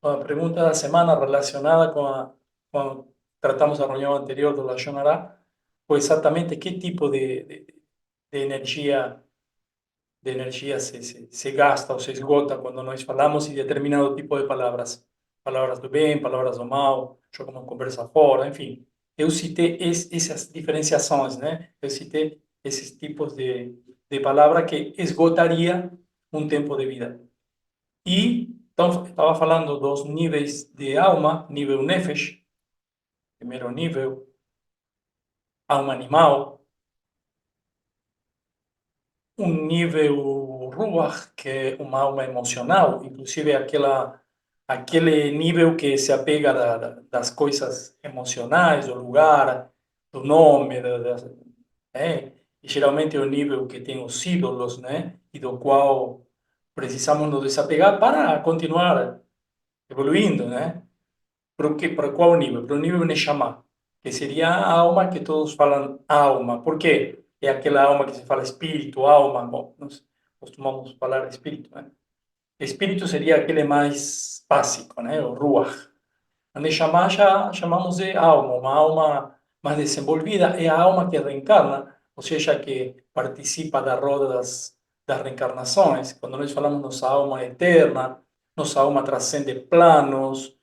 A pergunta da semana relacionada com tratamos a reunião anterior do Lashonara foi exatamente que tipo de energia se gasta ou se esgota quando nós falamos em determinado tipo de palavras. Palavras do bem, palavras do mal, jogamos conversa fora, enfim. Eu citei essas diferenciações, né? Eu citei esses tipos de palavra que esgotaria um tempo de vida. E então, estava falando dos níveis de alma, nível Nefesh, primeiro nível, alma animal, um nível Ruach, que é uma alma emocional, inclusive aquele nível que se apega das coisas emocionais, do lugar, do nome, né? E geralmente é o nível que tem os ídolos, né? E do qual precisamos nos desapegar para continuar evoluindo, né? Para qual nível? Para o nível Neshama, que seria a alma que todos falam alma. Por quê? É aquela alma que se fala espírito, alma. Bom, nós costumamos falar espírito, né? Espírito seria aquele mais básico, né? O Ruach. A Neshama já chamamos de alma, uma alma mais desenvolvida. É a alma que reencarna, ou seja, que participa da roda das reencarnações. Quando nós falamos nossa alma eterna, nossa alma transcende planos,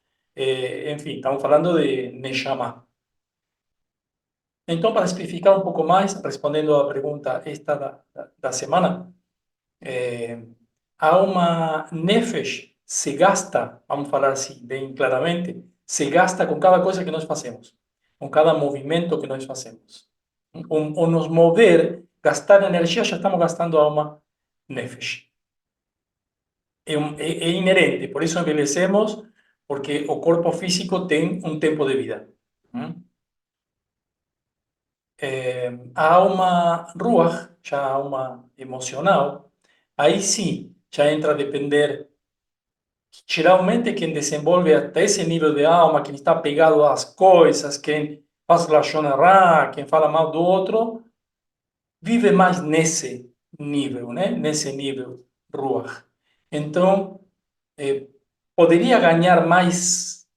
enfim, estamos falando de Neshama. Então, para especificar um pouco mais, respondendo à pergunta esta da semana, eh, a alma Nefesh se gasta, vamos falar assim bem claramente, se gasta com cada coisa que nós fazemos, com cada movimento que nós fazemos. Ou nos mover, gastar energia, já estamos gastando a alma Nefesh. É inerente, por isso envelhecemos, porque o corpo físico tem um tempo de vida. A alma Ruach, já a alma emocional, aí sim, já entra a depender. Geralmente, quem desenvolve até esse nível de alma, quem está pegado às coisas, quem faz lashon hara, quem fala mal do outro, vive mais nesse nível, né? Nesse nível ruach. Então, eh, poderia ganhar mais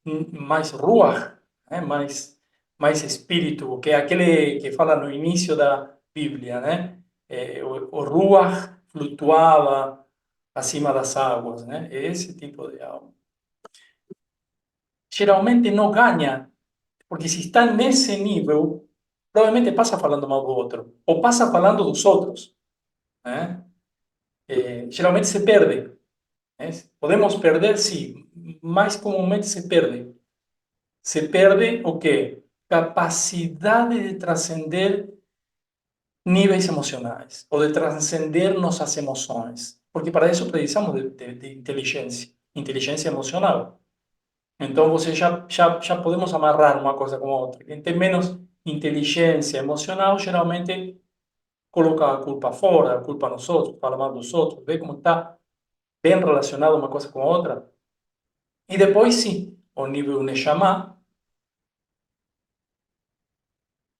ruach, né? Mais espírito, que é aquele que fala no início da Bíblia, né? O ruach flutuava acima das águas, né? É esse tipo de alma. Geralmente não ganha, porque se está nesse nível, provavelmente passa falando mal do outro, ou passa falando dos outros, né? Geralmente se perde, né? Podemos perder, sim, mais comumente se perde. Se perde o quê? Capacidade de transcender níveis emocionais, ou de transcender nossas emoções, porque para isso precisamos de inteligência emocional. Então, você já podemos amarrar uma coisa com a outra. Quem tem menos inteligência emocional, geralmente coloca a culpa fora, a culpa nos outros, fala mal dos outros, vê como está bem relacionado uma coisa com a outra. E depois, sim, o nível Neshama,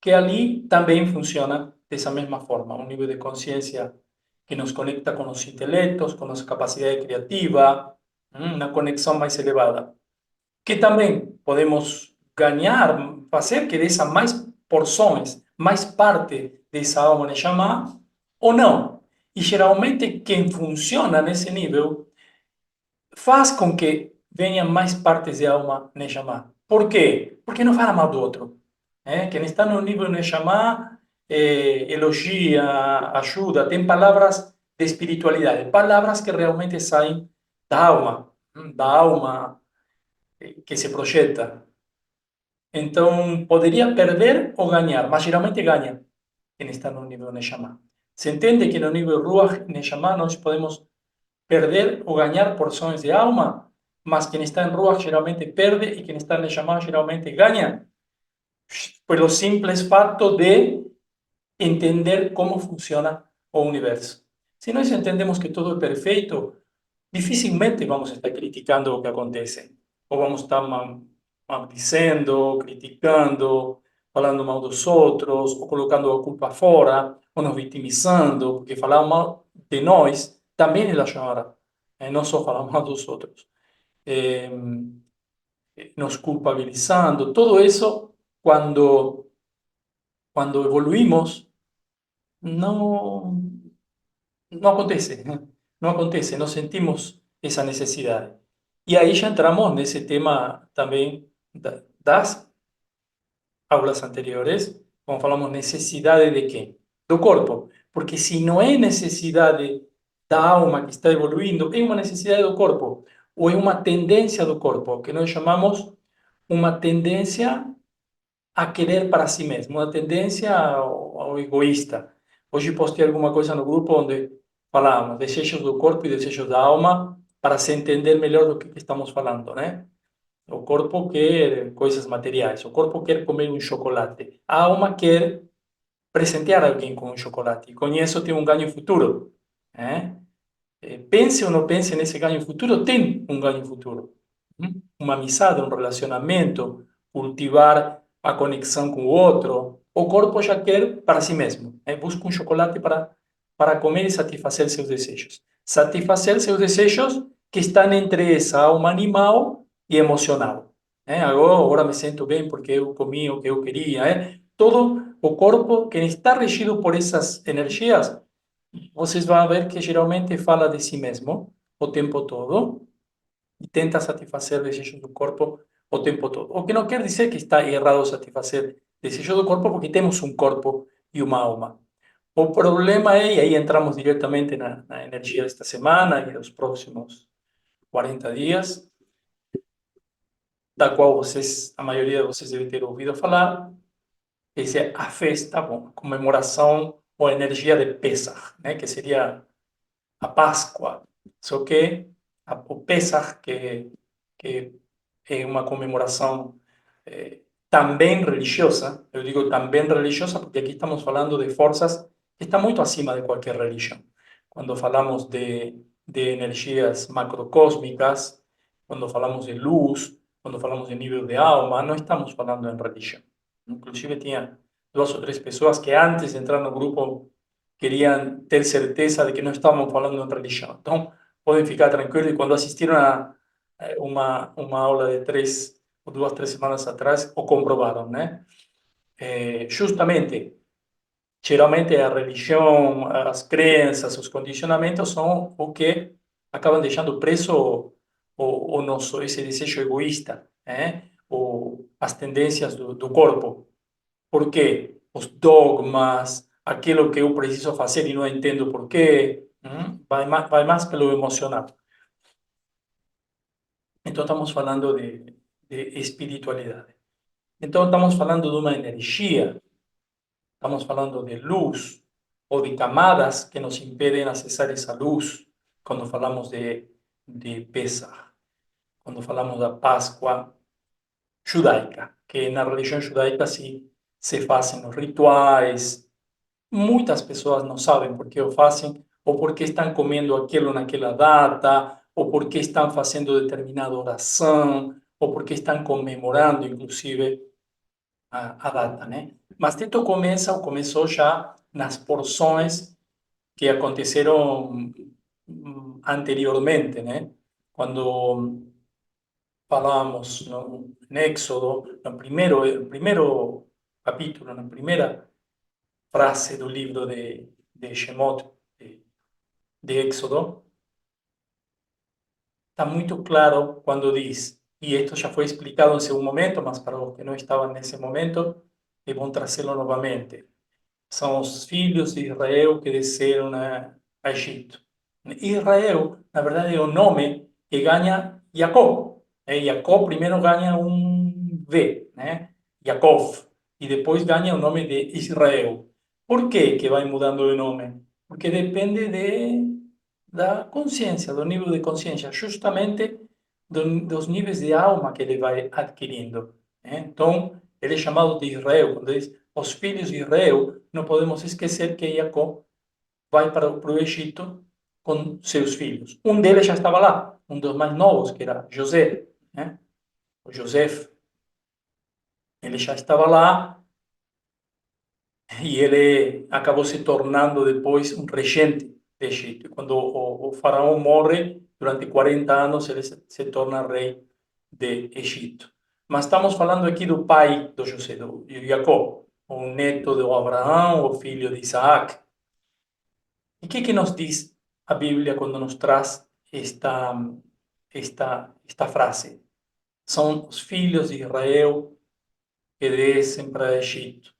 que ali também funciona dessa mesma forma. Um nível de consciência que nos conecta com os intelectos, com nossa capacidade criativa, uma conexão mais elevada. Que também podemos ganhar, fazer que dessa mais porções, mais parte dessa alma Neshama, ou não. E geralmente quem funciona nesse nível faz com que venham mais partes de alma Neshama. Por quê? Porque não fala mal do outro. Quem está no nível Neshama elogia, ajuda, tem palavras de espiritualidade, palavras que realmente saem da alma que se projeta. Então, poderia perder ou ganhar, mas geralmente ganha quem está no nível Neshama. Se entende que no nível Ruach Neshama nós podemos perder ou ganhar porções de alma, mas quem está em Ruach geralmente perde e quem está em Neshama geralmente ganha, pelo simples fato de entender como funciona o universo. Se nós entendemos que tudo é perfeito, dificilmente vamos estar criticando o que acontece. Ou vamos estar maldizendo, criticando, falando mal dos outros, ou colocando a culpa fora, ou nos vitimizando, porque falar mal de nós também é la chora. Não só falar mal dos outros. eh, nos culpabilizando. Todo eso, cuando evoluimos, no, no acontece, no acontece, no sentimos esa necesidad. Y ahí ya entramos en ese tema también das aulas anteriores, como falamos, necesidade de quê? Do corpo. Porque se não é necessidade da alma que está evoluindo, é uma necessidade do corpo, ou é uma tendência do corpo, que nós chamamos uma tendência a querer para si mesmo, uma tendência ao egoísta. Hoje postei alguma coisa no grupo onde falávamos desejos do corpo e desejos da alma para se entender melhor do que estamos falando, né? O corpo quer coisas materiais, o corpo quer comer um chocolate, a alma quer presentear alguém com um chocolate, e com isso tem um ganho futuro, né? Pense ou não pense nesse ganho futuro, tem um ganho futuro. Uma amizade, um relacionamento, cultivar a conexão com o outro. O corpo já quer para si mesmo. Busca um chocolate para comer e satisfazer seus desejos. Satisfazer seus desejos que estão entre essa alma animal e emocional. Agora me sinto bem porque eu comi o que eu queria. Todo o corpo que está regido por essas energias, vocês vão ver que geralmente fala de si mesmo o tempo todo e tenta satisfazer desejos do corpo o tempo todo. O que não quer dizer que está errado satisfazer desejos do corpo, porque temos um corpo e uma alma. O problema é, e aí entramos diretamente na energia desta semana e dos próximos 40 dias, da qual vocês, a maioria de vocês deve ter ouvido falar, essa é a festa, bom, a comemoração ou a energia de Pesach, né, que seria a Páscoa. Só que o Pesach, que é uma comemoração também religiosa, eu digo também religiosa porque aqui estamos falando de forças que estão muito acima de qualquer religião. Quando falamos de energias macrocósmicas, quando falamos de luz, quando falamos de nível de alma, não estamos falando em religião. Inclusive, tinha duas ou três pessoas que antes de entrar no grupo queriam ter certeza de que não estávamos falando de religião. Então, podem ficar tranquilos e quando assistiram a uma aula de 2, 3 semanas atrás, o comprovaram, né? Justamente, geralmente a religião, as crenças, os condicionamentos são o que acabam deixando preso o nosso, esse desejo egoísta, né? As tendências do corpo. Por quê? Os dogmas, aquilo que eu preciso fazer e não entendo por quê, vai mais pelo emocional. Então, estamos falando de espiritualidade. Então, estamos falando de uma energia, estamos falando de luz ou de camadas que nos impedem acessar essa luz quando falamos de Pesach, quando falamos da Páscoa judaica, que na religião judaica se fazem os rituais. Muitas pessoas não sabem por que o fazem, ou porque estão comendo aquilo naquela data, ou porque estão fazendo determinada oração, ou porque estão comemorando, inclusive, a data, né? Mas tudo começou já nas porções que aconteceram anteriormente, né? Quando falamos em Éxodo, no primeiro capítulo, na primeira frase do livro de Shemot, de Éxodo, está muito claro quando diz, e isto já foi explicado em seu momento, mas para os que não estavam nesse momento, é bom trazê-lo novamente. São os filhos de Israel que desceram a Egito. Israel, na verdade, é o nome que ganha Jacó. Jacó primeiro ganha um V, né? Yaakov, e depois ganha o nome de Israel. Por que vai mudando de nome? Porque depende da consciência, do nível de consciência, justamente dos níveis de alma que ele vai adquirindo, né? Então, ele é chamado de Israel. Quando diz os filhos de Israel, não podemos esquecer que Jacó vai para o Egito com seus filhos. Um deles já estava lá, um dos mais novos, que era José, né? O José. Ele já estava lá e ele acabou se tornando depois um regente de Egito. Quando o faraó morre, durante 40 anos ele se torna rei de Egito. Mas estamos falando aqui do pai do José, de Jacó, o neto de Abraão, o filho de Isaac. E o que nos diz a Bíblia quando nos traz esta frase? São os filhos de Israel que descem para Egito.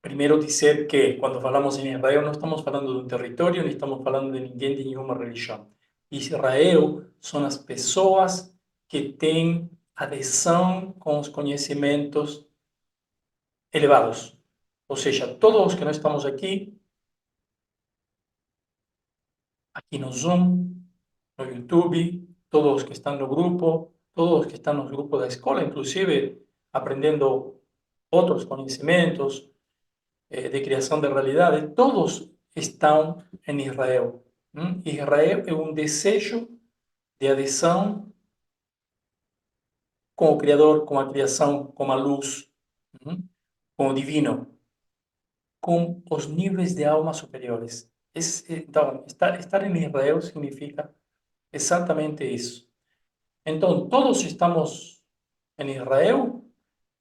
Primeiro dizer que quando falamos em Israel não estamos falando de um território, nem estamos falando de ninguém de nenhuma religião. Israel são as pessoas que têm adesão com os conhecimentos elevados. Ou seja, todos os que nós estamos aqui no Zoom, no YouTube, todos os que estão no grupo, todos os que estão no grupo da escola, inclusive aprendendo outros conhecimentos de criação de realidade, todos estão em Israel. Israel é um desejo de adesão com o Criador, com a criação, com a luz, com o divino, com os níveis de alma superiores. Então, estar em Israel significa exatamente isso. Então, todos estamos em Israel?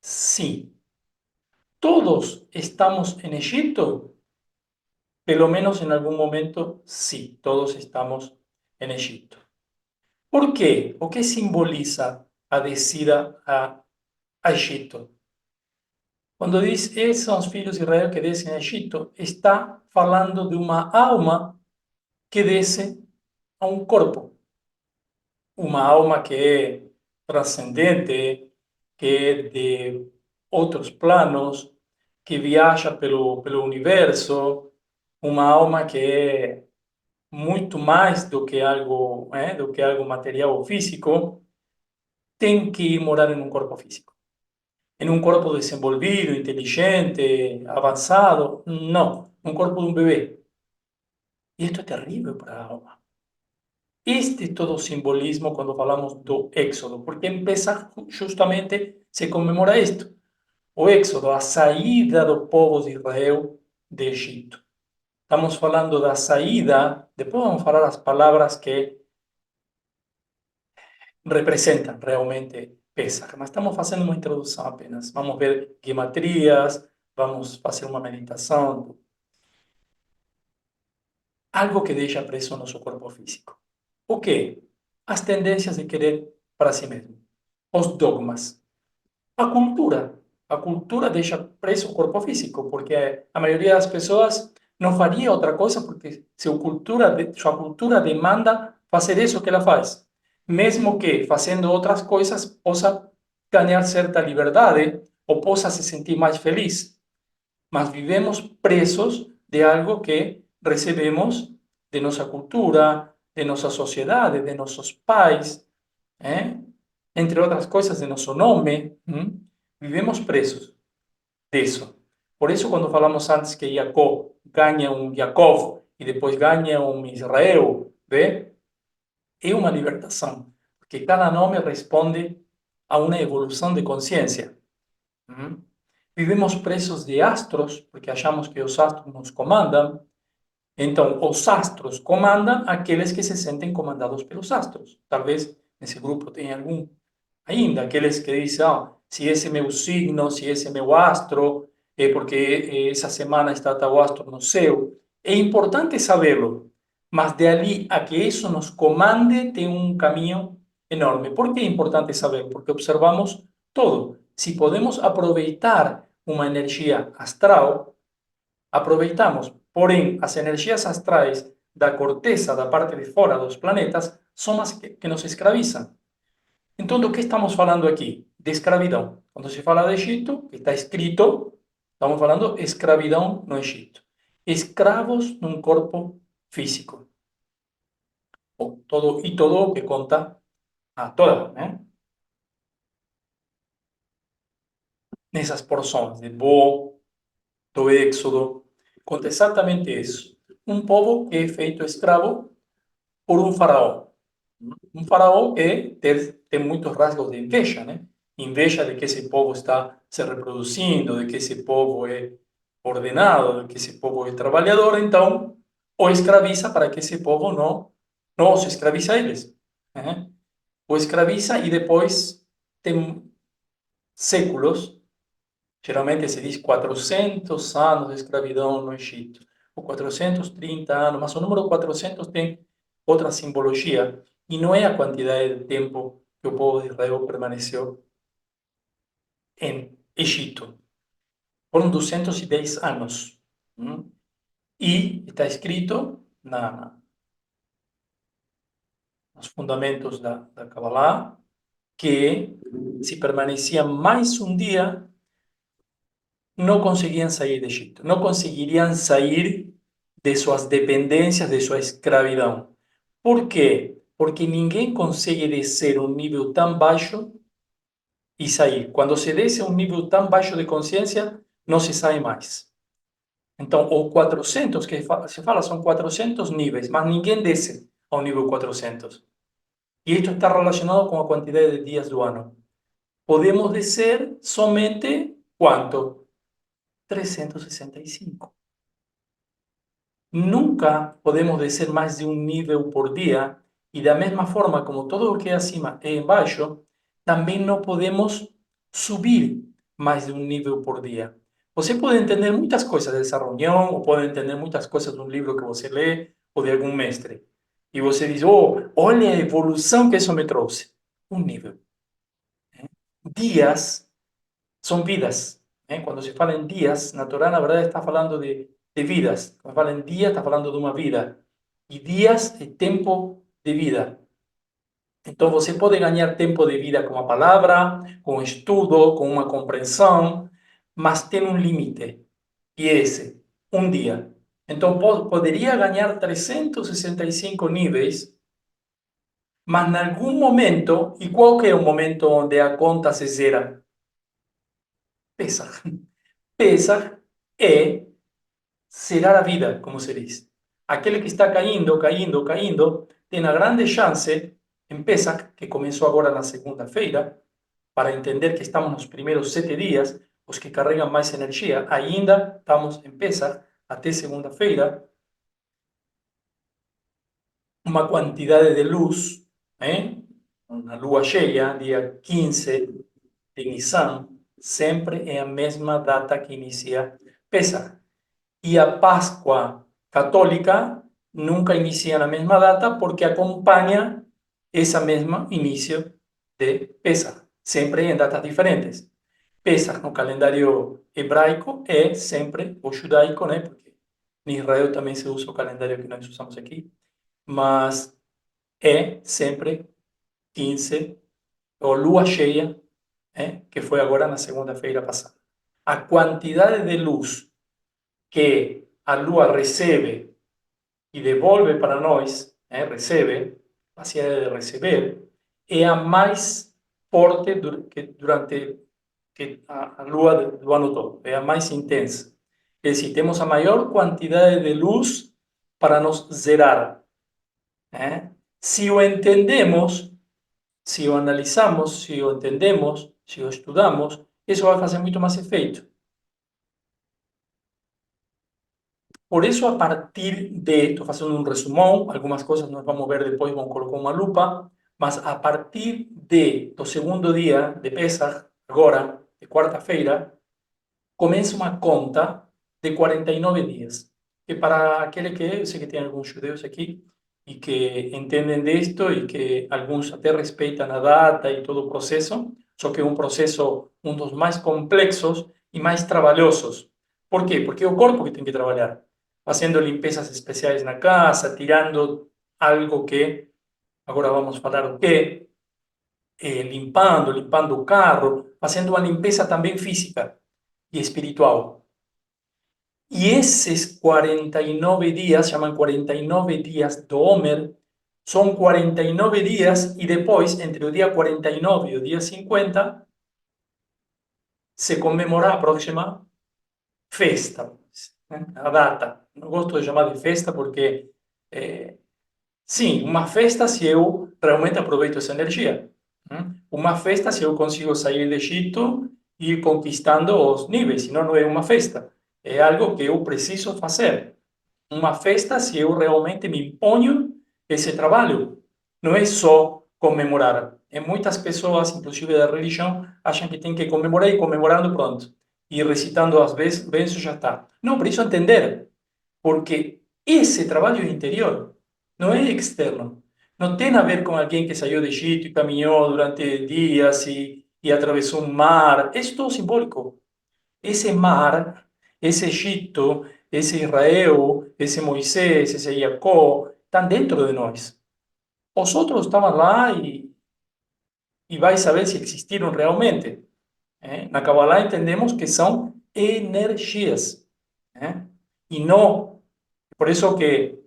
Sim. Todos estamos em Egito? Pelo menos en algún momento, sí, todos estamos en Egipto. ¿Por quê? O que simboliza a descida a Egito? Quando diz, esses são os filhos de Israel que descem a Egito, está falando de uma alma que desce a um corpo. Uma alma que é transcendente, que é de outros planos, que viaja pelo universo, uma alma que é muito mais do que algo material ou físico, tem que ir morar em um corpo físico. Em um corpo desenvolvido, inteligente, avançado, não. Um corpo de um bebê. E isto é terrível para a alma. Este é todo o simbolismo quando falamos do Éxodo, porque em Pesach justamente se comemora isto. O Éxodo, a saída do povo de Israel de Egito. Estamos falando da saída, depois vamos falar as palavras que representam realmente Pesach, mas estamos fazendo uma introdução apenas. Vamos ver geometrias, vamos fazer uma meditação. Algo que deixa preso o nosso corpo físico. O quê? As tendências de querer para si mesmo. Os dogmas. A cultura. A cultura deixa preso o corpo físico, porque a maioria das pessoas não faria outra coisa porque sua cultura demanda fazer isso que ela faz. Mesmo que fazendo outras coisas possa ganhar certa liberdade ou possa se sentir mais feliz. Mas vivemos presos de algo que recebemos de nossa cultura, de nossa sociedade, de nossos pais, entre outras coisas, de nosso nome. Vivemos presos disso. Por isso, quando falamos antes que Jacó ganha um Jacob e depois ganha um Israel, vê? É uma libertação, porque cada nome responde a uma evolução de consciência. Vivemos presos de astros, porque achamos que os astros nos comandam. Então, os astros comandam aqueles que se sentem comandados pelos astros. Talvez nesse grupo tenha algum ainda, aqueles que dizem, se esse é meu signo, se esse é meu astro, é porque essa semana está tal astro no céu. É importante sabê-lo, mas de ali a que isso nos comande tem um caminho enorme. Por que é importante saber? Porque observamos todo. Se podemos aproveitar uma energia astral, aproveitamos. Porém, as energias astrais da corteza, da parte de fora dos planetas, são as que nos escravizam. Então, do que estamos falando aqui? De escravidão. Quando se fala de Egito, está escrito, estamos falando de escravidão no Egito. Escravos num corpo físico. Todo o que conta a toda, né? Nessas porções de Bo, do Éxodo, conta exatamente isso. Um povo que é feito escravo por um faraó. Um faraó que tem muitos rasgos de inveja, né? Inveja de que esse povo está se reproduzindo, de que esse povo é ordenado, de que esse povo é trabalhador. Então, o escraviza para que esse povo não se escravize a eles. Né? O escraviza e depois tem séculos, geralmente se diz 400 anos de escravidão no Egito, ou 430 anos, mas o número 400 tem outra simbologia, e não é a quantidade de tempo que o povo de Israel permaneceu em Egito. Foram 210 anos. E está escrito nos fundamentos da Kabbalah que se permaneciam mais um dia, não conseguiam sair de Egito, não conseguiriam sair de suas dependências, de sua escravidão. Por quê? Porque ninguém consegue descer um nível tão baixo e sair. Quando se desce a um nível tão baixo de consciência, não se sai mais. Então, o 400 que se fala são 400 níveis, mas ninguém desce ao nível 400. E isto está relacionado com a quantidade de dias do ano. Podemos descer somente quanto? 365. Nunca podemos descer mais de um nível por dia, e da mesma forma como todo o que é acima é embaixo, também não podemos subir mais de um nível por dia. Você pode entender muitas coisas dessa reunião, ou pode entender muitas coisas de um livro que você lê, ou de algum mestre. E você diz, oh, olha a evolução que isso me trouxe. Um nível. Dias são vidas. Quando se fala em dias, na Torá, na verdade, está falando de vidas. Quando fala em dia, está falando de uma vida. E dias é tempo de vida. Então, você pode ganhar tempo de vida com a palavra, com estudo, com uma compreensão, mas tem um limite. E esse, um dia. Então, poderia ganhar 365 níveis, mas em algum momento, e qual que é o momento onde a conta se zera? Pesach. Pesach é zerar a vida, como se diz. Aquele que está caindo, caindo, caindo, tem a grande chance, em Pesach, que começou agora na segunda-feira, para entender que estamos nos primeiros 7 dias, os que carregam mais energia, ainda estamos em Pesach, até segunda-feira, uma quantidade de luz, uma lua cheia, dia 15 de Nisan, sempre é a mesma data que inicia Pesach. E a Páscoa católica nunca inicia na mesma data porque acompanha esse mesmo início de Pesach, sempre em datas diferentes. Pesach no calendário hebraico é sempre o judaico, né? Porque em Israel também se usa o calendário que nós usamos aqui, mas é sempre 15, ou lua cheia, que foi agora na segunda-feira passada. A quantidade de luz que a lua recebe e devolve para nós, recebe, capacidade de receber, é a mais forte durante a lua do ano todo, é a mais intensa. É decir, temos a maior quantidade de luz para nos zerar. Se o entendemos, se o analisamos, se o entendemos, se o estudamos, isso vai fazer muito mais efeito. Por isso, a partir de, estou fazendo um resumão, algumas coisas nós vamos ver depois, vamos colocar uma lupa, mas a partir do segundo dia de Pesach, agora, de quarta-feira, começa uma conta de 49 dias. E para aquele que, eu sei que tem alguns judeus aqui, e que entendem disto, e que alguns até respeitam a data e todo o processo, só que é um processo, um dos mais complexos e mais trabalhosos. Por quê? Porque é o corpo que tem que trabalhar, fazendo limpezas especiais na casa, tirando algo que, agora vamos falar o quê, limpando o carro, fazendo uma limpeza também física e espiritual. E esses 49 dias, chamam 49 dias do Homer, são 49 dias e depois, entre o dia 49 e o dia 50, se comemora a próxima festa, a data. Não gosto de chamar de festa porque, sim, uma festa se eu realmente aproveito essa energia. Uma festa se eu consigo sair do Egito e ir conquistando os níveis, senão não é uma festa. É algo que eu preciso fazer. uma festa se eu realmente me imponho esse trabalho. Não é só comemorar. E muitas pessoas, inclusive da religião, acham que tem que comemorar e comemorando pronto. E recitando as bênçãos já está. Não, preciso entender. Porque esse trabalho é interior, não é externo. Não tem a ver com alguém que saiu do Egito e caminhou durante dias e atravessou um mar. É tudo simbólico. Esse mar, esse Egito, esse Israel, esse Moisés, esse Jacó, estão dentro de nós. Os outros estavam lá e vai saber se existiram realmente. Na Kabbalah entendemos que são energias. E não, por isso que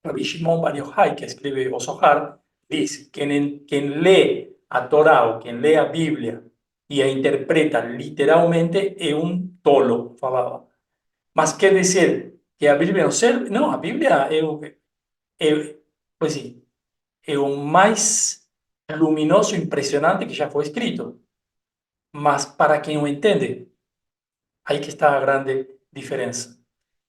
Rabbi Shimon Bar Yochai, que escribe o Zohar, dice: quien lee a Torá o quien lee a Bíblia e a interpreta literalmente é um tolo, falava. Mas quer dizer que a Bíblia não serve? Não, a Bíblia pois sim, é o mais luminoso e impressionante que já foi escrito. Mas para quem o entende, aí que está a grande diferença.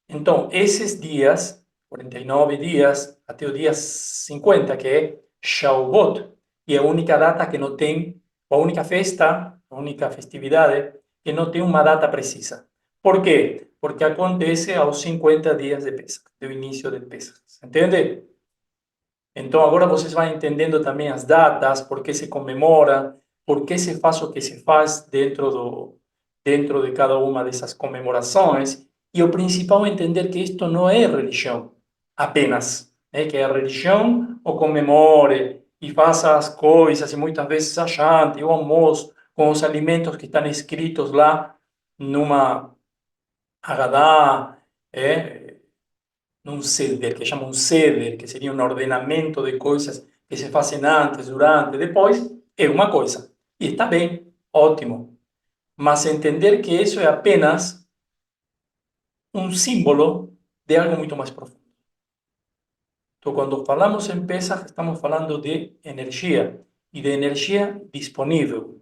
Então, esses dias, 49 dias, até o dia 50, que é Shavuot, e é a única data que não tem, a única festa, a única festividade que não tem uma data precisa. Por quê? Porque acontece aos 50 dias de Pesach, do início de Pesach. Entende? Então, agora vocês vão entendendo também as datas, por que se comemora, por que se faz o que se faz dentro de cada uma dessas comemorações. E o principal é entender que isto não é religião apenas, né? Que a religião o comemore e faça as coisas, e muitas vezes a janta e o almoço com os alimentos que estão escritos lá numa Haggadah, num ceder, que chama um ceder, que seria um ordenamento de coisas que se fazem antes, durante, depois, é uma coisa. E está bem, ótimo. Mas entender que isso é apenas um símbolo de algo muito mais profundo. Então, quando falamos em Pesach, estamos falando de energia e de energia disponível.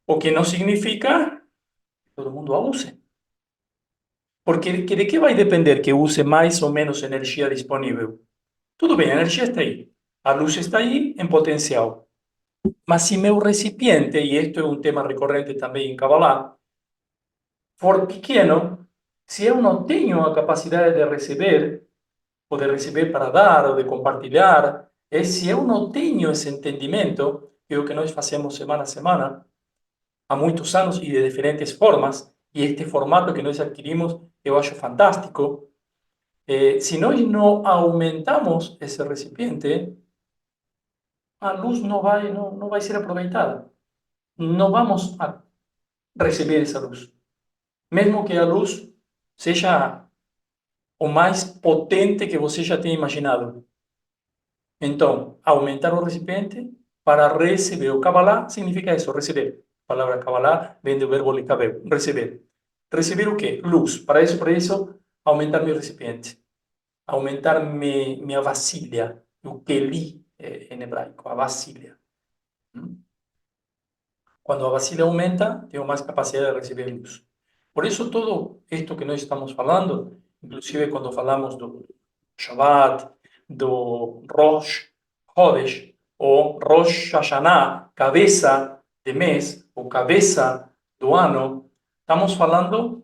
O que não significa que todo mundo a use. Porque de que vai depender que use mais ou menos energia disponível? Tudo bem, a energia está aí. A luz está aí em potencial. Mas se meu recipiente, e isto é um tema recorrente também em Kabbalah, for pequeno, se eu não tenho a capacidade de receber, ou de receber para dar, ou de compartilhar, se eu não tenho esse entendimento, que é o que nós fazemos semana a semana, há muitos anos e de diferentes formas, e este formato que nós adquirimos eu acho fantástico, se nós não aumentamos esse recipiente, a luz não vai ser aproveitada. Não vamos a receber essa luz. Mesmo que a luz seja o mais potente que você já tenha imaginado. Então, aumentar o recipiente para receber. O Kabbalah significa isso, receber. A palavra Kabbalah vem do verbo lekabev, receber. Receber o quê? Luz. Para isso, aumentar meu recipiente. Aumentar minha vasilha. O keli em hebraico, a vasilha. Quando a vasilha aumenta, tenho mais capacidade de receber luz. Por isso, tudo isto que nós estamos falando, inclusive quando falamos do Shabbat, do Rosh Chodesh, ou Rosh Hashanah, cabeça de mês, ou cabeça do ano, estamos falando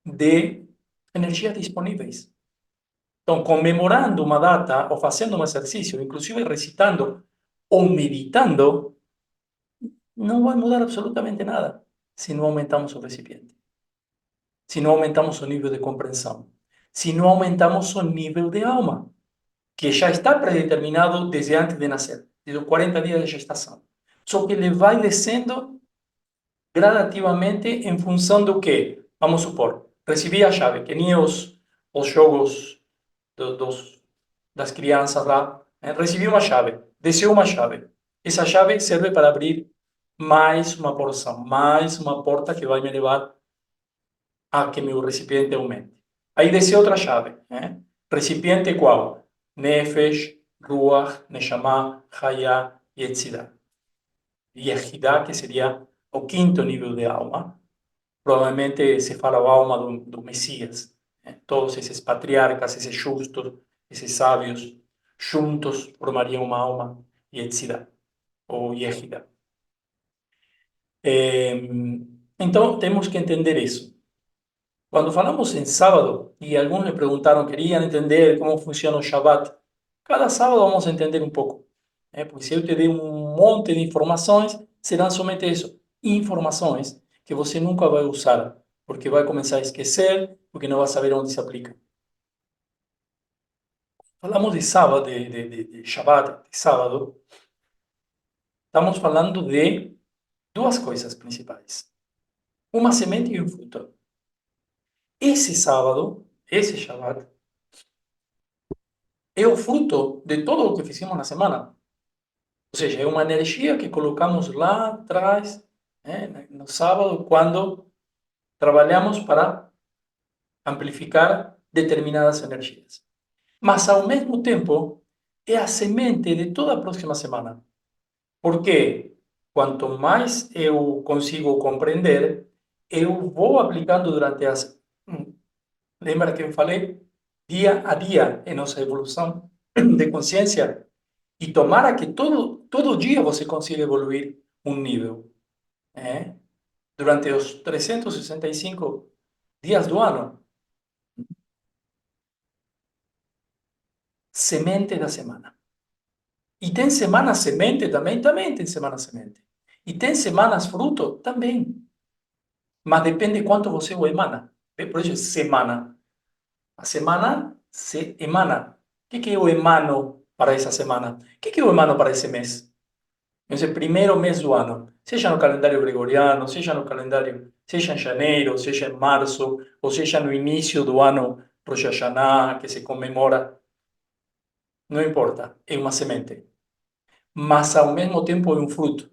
de energias disponíveis. Então, comemorando uma data, ou fazendo um exercício, inclusive recitando ou meditando, não vai mudar absolutamente nada se não aumentamos o recipiente, se não aumentamos o nível de compreensão, se não aumentamos o nível de alma, que já está predeterminado desde antes de nascer, desde os 40 dias de gestação. Só que ele vai descendo gradativamente em função do quê? Vamos supor, recebi a chave, que nem os jogos das crianças lá, recebi uma chave, desceu uma chave. Essa chave serve para abrir mais uma porção, mais uma porta que vai me levar a que meu recipiente aumente. Aí desce outra chave, né? Recipiente qual? Nefesh, Ruach, Neshama, Hayah e Etzidah. E Yehidah, que seria o quinto nível de alma. Provavelmente se fala o alma do Messias. Todos esses patriarcas, esses justos, esses sábios, juntos formariam uma alma Yetzirah, ou Yehida. Então, temos que entender isso. Quando falamos em sábado, e alguns me perguntaram, queriam entender como funciona o Shabbat, cada sábado vamos entender um pouco. Porque se eu te der um monte de informações, serão somente isso, informações que você nunca vai usar, porque vai começar a esquecer, porque não vai saber onde se aplica. Falamos de sábado, de Shabbat, de sábado, estamos falando de duas coisas principais. Uma semente e um fruto. Esse sábado, esse Shabbat, é o fruto de todo o que fizemos na semana. Ou seja, é uma energia que colocamos lá atrás, no sábado, quando trabalhamos para amplificar determinadas energias. Mas, ao mesmo tempo, é a semente de toda a próxima semana. Porque quanto mais eu consigo compreender, eu vou aplicando durante as... Lembra que eu falei? Dia a dia em nossa evolução de consciência. E tomara que todo dia você consiga evoluir um nível. Durante os 365 dias do ano. Semente da semana. E tem semana semente também? Também tem semana semente. E tem semanas fruto? Também. Mas depende quanto você o emana. Por isso é semana. A semana se emana. O que eu emano para essa semana? O que eu emano para esse mês? Esse primeiro mês do ano. Seja no calendário gregoriano, seja no calendário, seja em janeiro, seja em março, ou seja no início do ano Rosh Hashanah, que se comemora. Não importa, é uma semente. Mas ao mesmo tempo é um fruto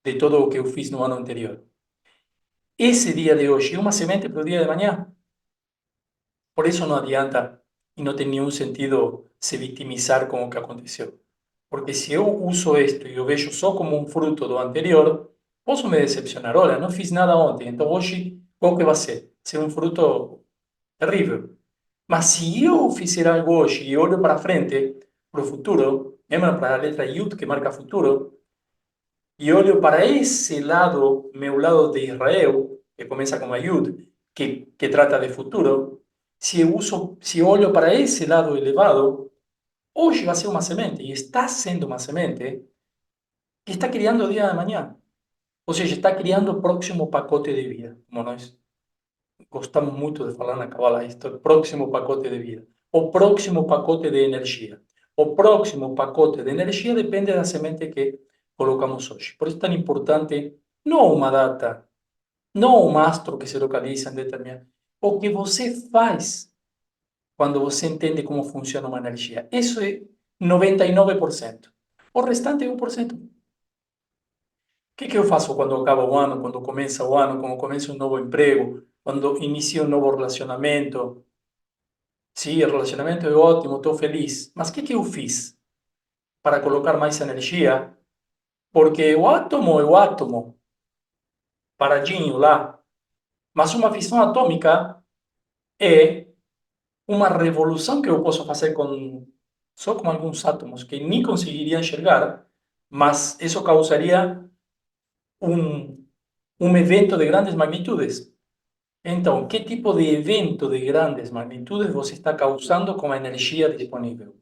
de todo o que eu fiz no ano anterior. Esse dia de hoje é uma semente para o dia de amanhã. Por isso não adianta e não tem nenhum sentido se vitimizar com o que aconteceu. Porque se eu uso isto e eu vejo só como um fruto do anterior, posso me decepcionar. Olha, não fiz nada ontem, então hoje qual que vai ser? Ser um fruto terrível. Mas se eu fizer algo hoje e olho para frente, para o futuro, lembra para a letra Yud que marca futuro, e olho para esse lado, meu lado de Israel, que começa com a Yud, que trata de futuro, se eu olho para esse lado elevado, hoje vai ser uma semente, e está sendo uma semente, que está criando o dia de amanhã. Ou seja, está criando o próximo pacote de vida, como nós gostamos muito de falar na Kabbalah, isto, o próximo pacote de vida, o próximo pacote de energia. O próximo pacote de energia depende da semente que colocamos hoje. Por isso é tão importante, não uma data, não um astro que se localiza em determinado, o que você faz quando você entende como funciona uma energia. Isso é 99%. O restante é 1%. O que eu faço quando acaba o ano, quando começa o ano, quando começa um novo emprego, quando inicio um novo relacionamento? Sim, o relacionamento é ótimo, estou feliz. Mas o que eu fiz para colocar mais energia? Porque o átomo é o átomo, paradinho lá. Mas uma fissão atômica é uma revolução que eu posso fazer só com alguns átomos que nem conseguiria enxergar, mas isso causaria um, um evento de grandes magnitudes. Então, que tipo de evento de grandes magnitudes você está causando com a energia disponível?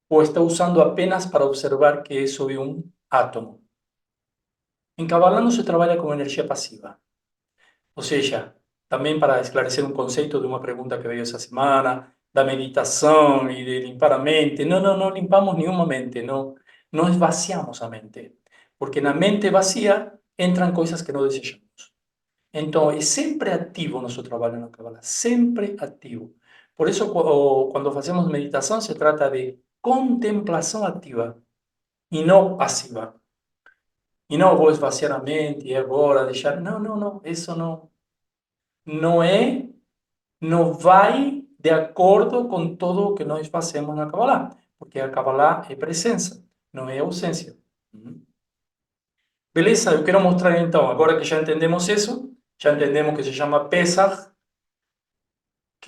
Ou está usando apenas para observar que isso é um átomo? Em Kabbalah não se trabalha com energia passiva. Ou seja, também para esclarecer um conceito de uma pergunta que veio essa semana, da meditação e de limpar a mente. Não limpamos nenhuma mente, não esvaziamos a mente. Porque na mente vazia entram coisas que não desejamos. Então, é sempre ativo o nosso trabalho na Kabbalah, sempre ativo. Por isso, quando fazemos meditação, se trata de contemplação ativa e não passiva. E não vou esvaziar a mente e agora deixar... Não. Isso não é, não vai de acordo com tudo o que nós fazemos na Kabbalah. Porque a Kabbalah é presença, não é ausência. Beleza? Eu quero mostrar então, agora que já entendemos isso, já entendemos que se chama Pesach,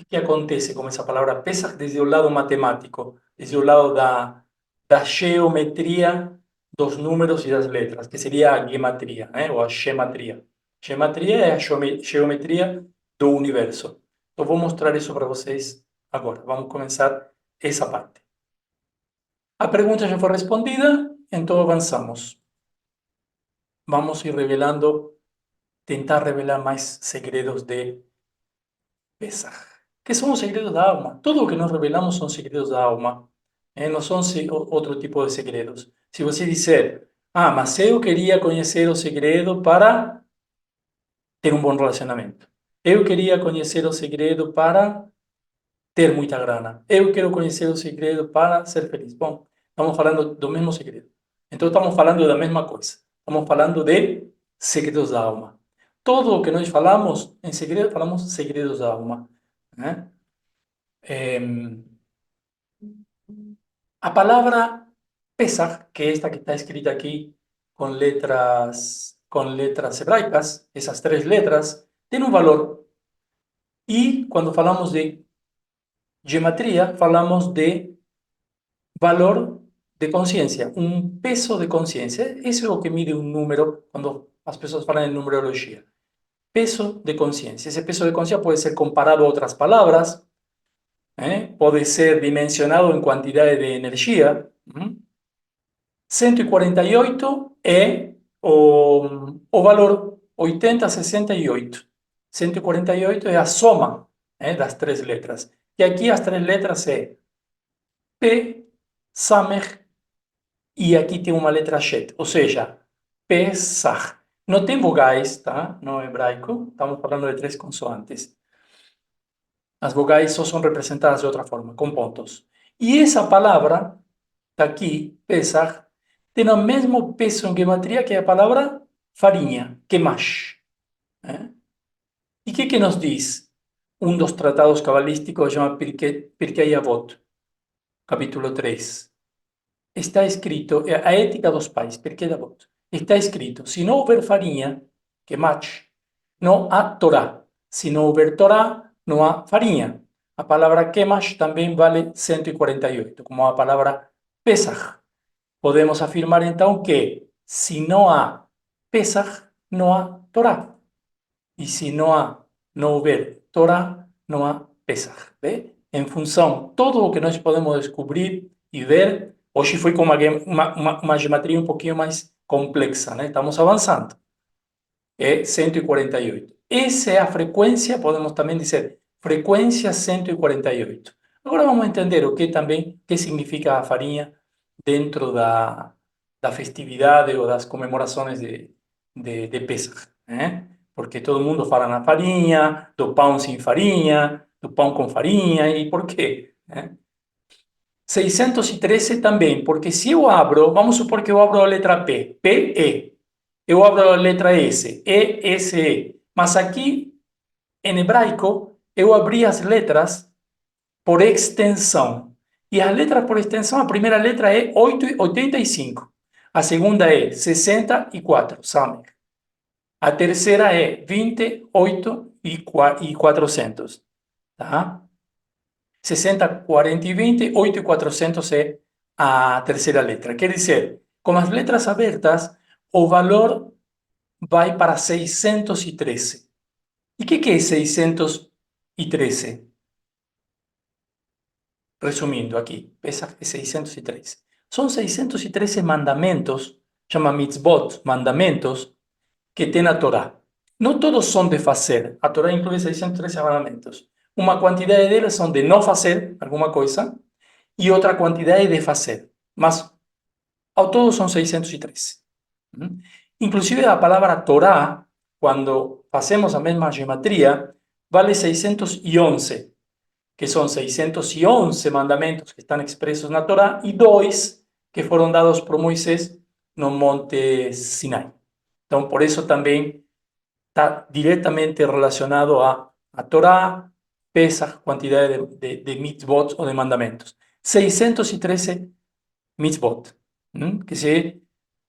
que acontece com essa palavra Pesach desde o lado matemático, desde o lado da geometria dos números e das letras, que seria a gematria, né? Ou a gematria. Gematria é a geometria do universo. Eu vou mostrar isso para vocês agora. Vamos começar essa parte. A pergunta já foi respondida, então avançamos. Vamos ir revelando, tentar revelar mais segredos de Pesach. Que são os segredos da alma. Tudo o que nós revelamos são segredos da alma. Não são outro tipo de segredos. Se você disser, mas eu queria conhecer o segredo para ter um bom relacionamento. Eu queria conhecer o segredo para ter muita grana. Eu quero conhecer o segredo para ser feliz. Bom, estamos falando do mesmo segredo. Então, estamos falando da mesma coisa. Estamos falando de segredos da alma. Tudo o que nós falamos em segredo, falamos segredos da alma, né? A palavra Pesach, que é esta que está escrita aqui com letras hebraicas, essas três letras, tem um valor. E quando falamos de gematria, falamos de valor de consciência, um peso de consciência. Isso é o que mide um número quando as pessoas falam em numerologia. Peso de consciência. Esse peso de consciência pode ser comparado a outras palavras, pode ser dimensionado em quantidade de energia. 148 é o valor 8068. 148 é a soma das três letras. E aqui as três letras é P, Samer, e aqui tem uma letra Shet, ou seja, Pesach. Não tem vogais, tá? No hebraico, estamos falando de três consoantes. As vogais só são representadas de outra forma, com pontos. E essa palavra, aqui, Pesach, tem o mesmo peso em gematria que a palavra farinha, kemash. E o que nos diz? Um dos tratados cabalísticos chama Pirkei Avot, capítulo 3. Está escrito, a ética dos pais, Pirkei Avot. Está escrito, se não houver farinha, kemash, não há Torá. Se não houver Torá, não há farinha. A palavra kemash também vale 148, como a palavra Pesach. Podemos afirmar então que se não há Pesach, não há Torá. E se não houver Torá, não há Pesach. Vê? Em função de tudo o que nós podemos descobrir e ver, hoje foi com uma geometria um pouquinho mais complexa, né? Estamos avançando. É 148. Essa é a frequência, podemos também dizer, frequência 148. Agora vamos entender o que também, que significa a farinha dentro da festividade ou das comemorações de Pesach, né? Porque todo mundo fala na farinha, do pão sem farinha, do pão com farinha, e por quê? 613 também, porque se eu abro, vamos supor que eu abro a letra P, PE, eu abro a letra S, ESE, mas aqui, em hebraico, eu abri as letras por extensão. E as letras por extensão, a primeira letra é 85, a segunda é 64, Samer. A terceira é 28 e 400, tá? 60, 40 e 20, 8 e 400 é a terceira letra. Quer dizer, com as letras abertas, o valor vai para 613. E o que é 613? Resumindo aqui, pesa 613. São 613 mandamentos, chama mitzvot, mandamentos, que tem a Torá. Não todos são de fazer. A Torá inclui 613 mandamentos. Uma quantidade deles são de não fazer alguma coisa e outra quantidade de fazer. Mas, ao todo, são 613. Inclusive, a palavra Torá, quando fazemos a mesma gematria, vale 611, que são 611 mandamentos que estão expressos na Torá e 2 que foram dados por Moisés no Monte Sinai. Então, por isso também está diretamente relacionado a Torá, Pesach, quantidade de mitzvot ou de mandamentos. 613 mitzvot, que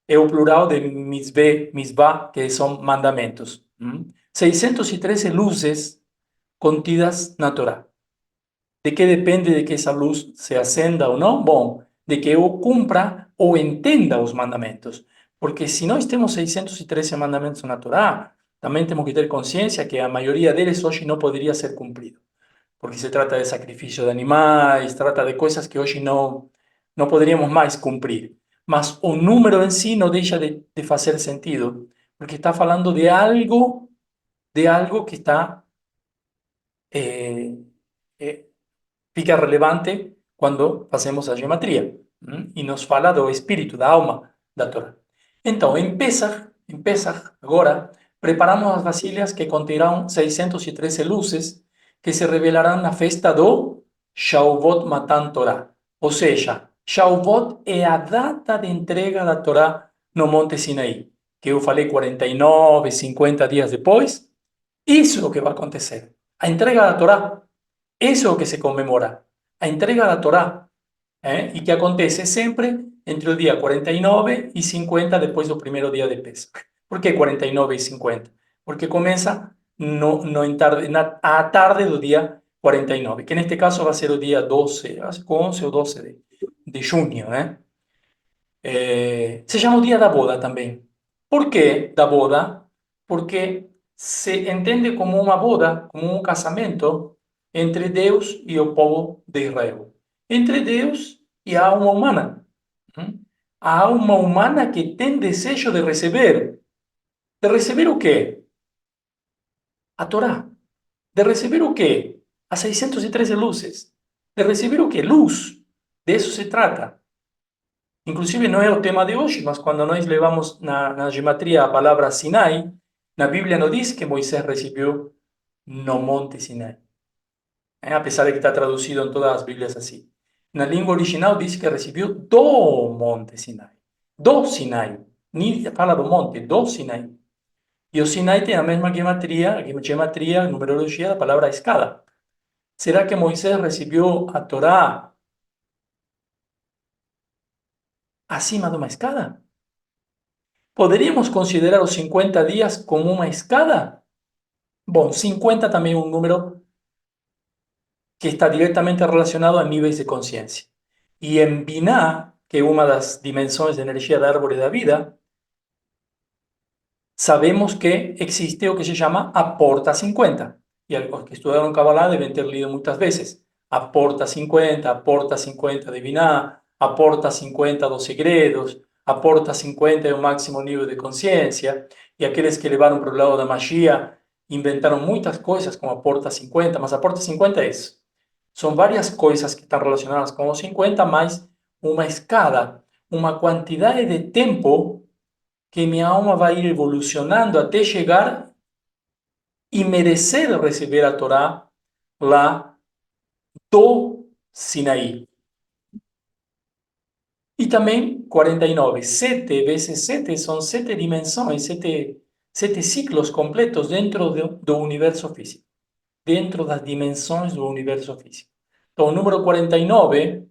é o plural de mitzvah, que são mandamentos. 613 luzes contidas na Torá. De que depende de que essa luz se acenda ou não? Bom, de que eu cumpra ou entenda os mandamentos. Porque se nós temos 613 mandamentos na Torá, também temos que ter consciência que a maioria deles hoje não poderia ser cumprido. Porque se trata de sacrifício de animais, trata de coisas que hoje não poderíamos mais cumprir. Mas o número em si não deixa de fazer sentido, porque está falando de algo que está eh, eh, fica relevante quando fazemos a geometria. E nos fala do espírito, da alma da Torá. Então, em Pesach, agora, preparamos as vasilhas que conterão 613 luzes que se revelarão na festa do Shavuot Matan Torá. Ou seja, Shavuot é a data de entrega da Torá no Monte Sinaí, que eu falei 49, 50 dias depois. Isso é o que vai acontecer. A entrega da Torá. Eso es lo que se conmemora, la entrega de la Torá, y que acontece siempre entre el día 49 y 50 después del primer día de Pesach. ¿Por qué 49 y 50? Porque comienza no en tarde, a tarde del día 49, que en este caso va a ser el día 12, 11 o 12 de junio. Se llama o Dia da Boda também. Por que da boda? Porque se entende como uma boda, como um casamento entre Deus e o povo de Israel. Entre Deus e a alma humana. A alma humana que tem desejo de receber. De receber o quê? A Torá. De receber o quê? As 613 luzes. De receber o quê? Luz. De isso se trata. Inclusive não é o tema de hoje, mas quando nós levamos na gematria a palavra Sinai, na Bíblia não diz que Moisés recebeu no Monte Sinai, apesar de que está traduzido em todas as Bíblias assim. Na língua original diz que recebeu do Monte Sinai. Do Sinai. Nem fala do monte, do Sinai. E o Sinai tem a mesma gematria, numerologia da palavra escada. Será que Moisés recebeu a Torá acima de uma escada? ¿Poderíamos considerar os 50 dias como uma escada? Bom, 50 também é um número que está diretamente relacionado a níveis de consciência. E em Binah, que é uma das dimensões de energia da árvore da vida, sabemos que existe o que se chama a porta 50. E os que estudaram Kabbalah devem ter lido muitas vezes. A porta 50, a porta 50 de Binah, a porta 50 dos segredos, a porta 50 é o máximo nível de consciência, e aqueles que levaram para o lado da magia inventaram muitas coisas como a porta 50, mas a porta 50 é isso. São várias coisas que estão relacionadas com o 50, mais uma escada, uma quantidade de tempo que minha alma vai ir evolucionando até chegar e merecer receber a Torá lá do Sinaí. E também 49. 7 vezes 7 são 7 dimensões, 7 ciclos completos dentro do universo físico, dentro das dimensões do universo físico. Então, o número 49,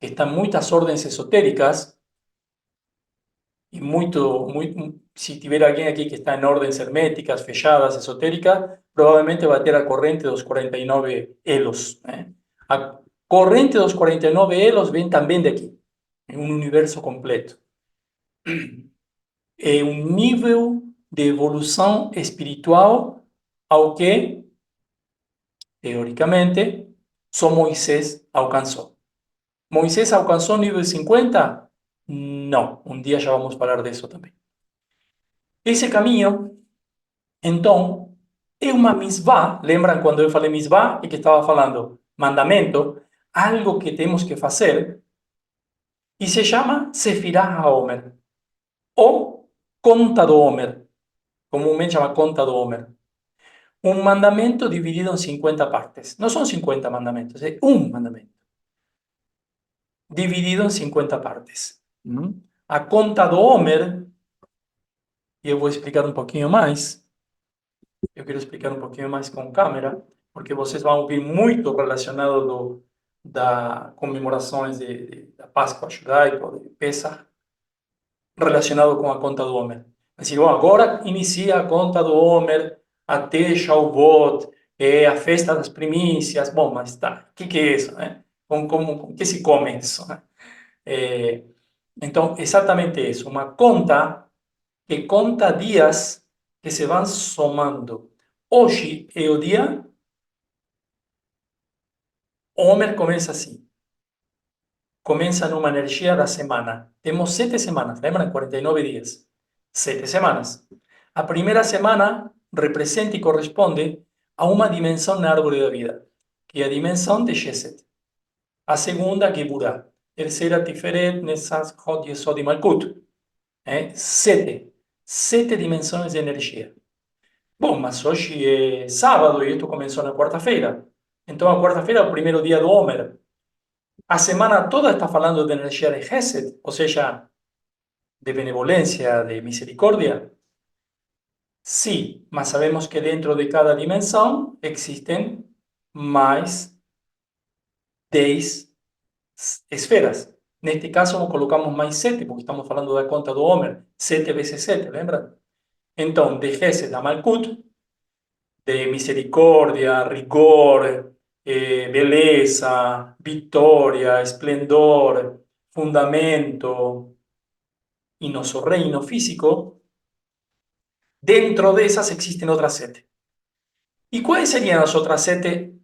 que está em muitas ordens esotéricas, e se tiver alguém aqui que está em ordens herméticas, fechadas, esotéricas, provavelmente vai ter a corrente dos 49 elos. A corrente dos 49 elos vem também daqui, em um universo completo. É um nível de evolução espiritual ao que, teoricamente, só Moisés alcançou. ¿Moisés alcanzó nível 50? Não. Um dia já vamos falar disso também. Esse caminho, então, é uma misvá. Lembram quando eu falei misvá e que estava falando mandamento? Algo que temos que fazer. E se chama Sefirah HaOmer. Ou conta do Homer. Comumente chama conta do Homer. Um mandamento dividido em 50 partes. Não são 50 mandamentos, é um mandamento. Dividido em 50 partes. A conta do Homer, e eu vou explicar um pouquinho mais. Eu quero explicar um pouquinho mais com câmera, porque vocês vão ouvir muito relacionado da comemorações da Páscoa judaica, de Pesach, relacionado com a conta do Homer. Assim, bom, agora inicia a conta do Homer até Shavuot, é a festa das primícias. Bom, mas tá, o que é isso, né? Com que se come isso, né? É, então, exatamente isso, uma conta que conta dias que se vão somando. Hoje é o dia, Homer começa assim, começa numa energia da semana. Temos 7 semanas, lembra? 49 dias. 7 semanas. A primeira semana representa e corresponde a uma dimensão na árvore da vida, que é a dimensão de Chesed. A segunda, Geburah. Terceira, Tiferet, Netzach, Hod, Yesod e Malkut. Sete. 7 dimensões de energia. Bom, mas hoje é sábado e isto começou na quarta-feira. Então, a quarta-feira é o primeiro dia do Homer. A semana toda está falando de energia de Hesed, ou seja, de benevolência, de misericórdia. Sí, mas sabemos que dentro de cada dimensão existen mais 10 esferas. Neste caso, colocamos mais 7, porque estamos falando da conta do Homer. 7 vezes 7, lembra? Então, de Hesed a Malkut, de misericórdia, rigor, beleza, vitória, esplendor, fundamento y nuestro reino físico, dentro de esas existen otras 7. ¿Y cuáles serían las otras 7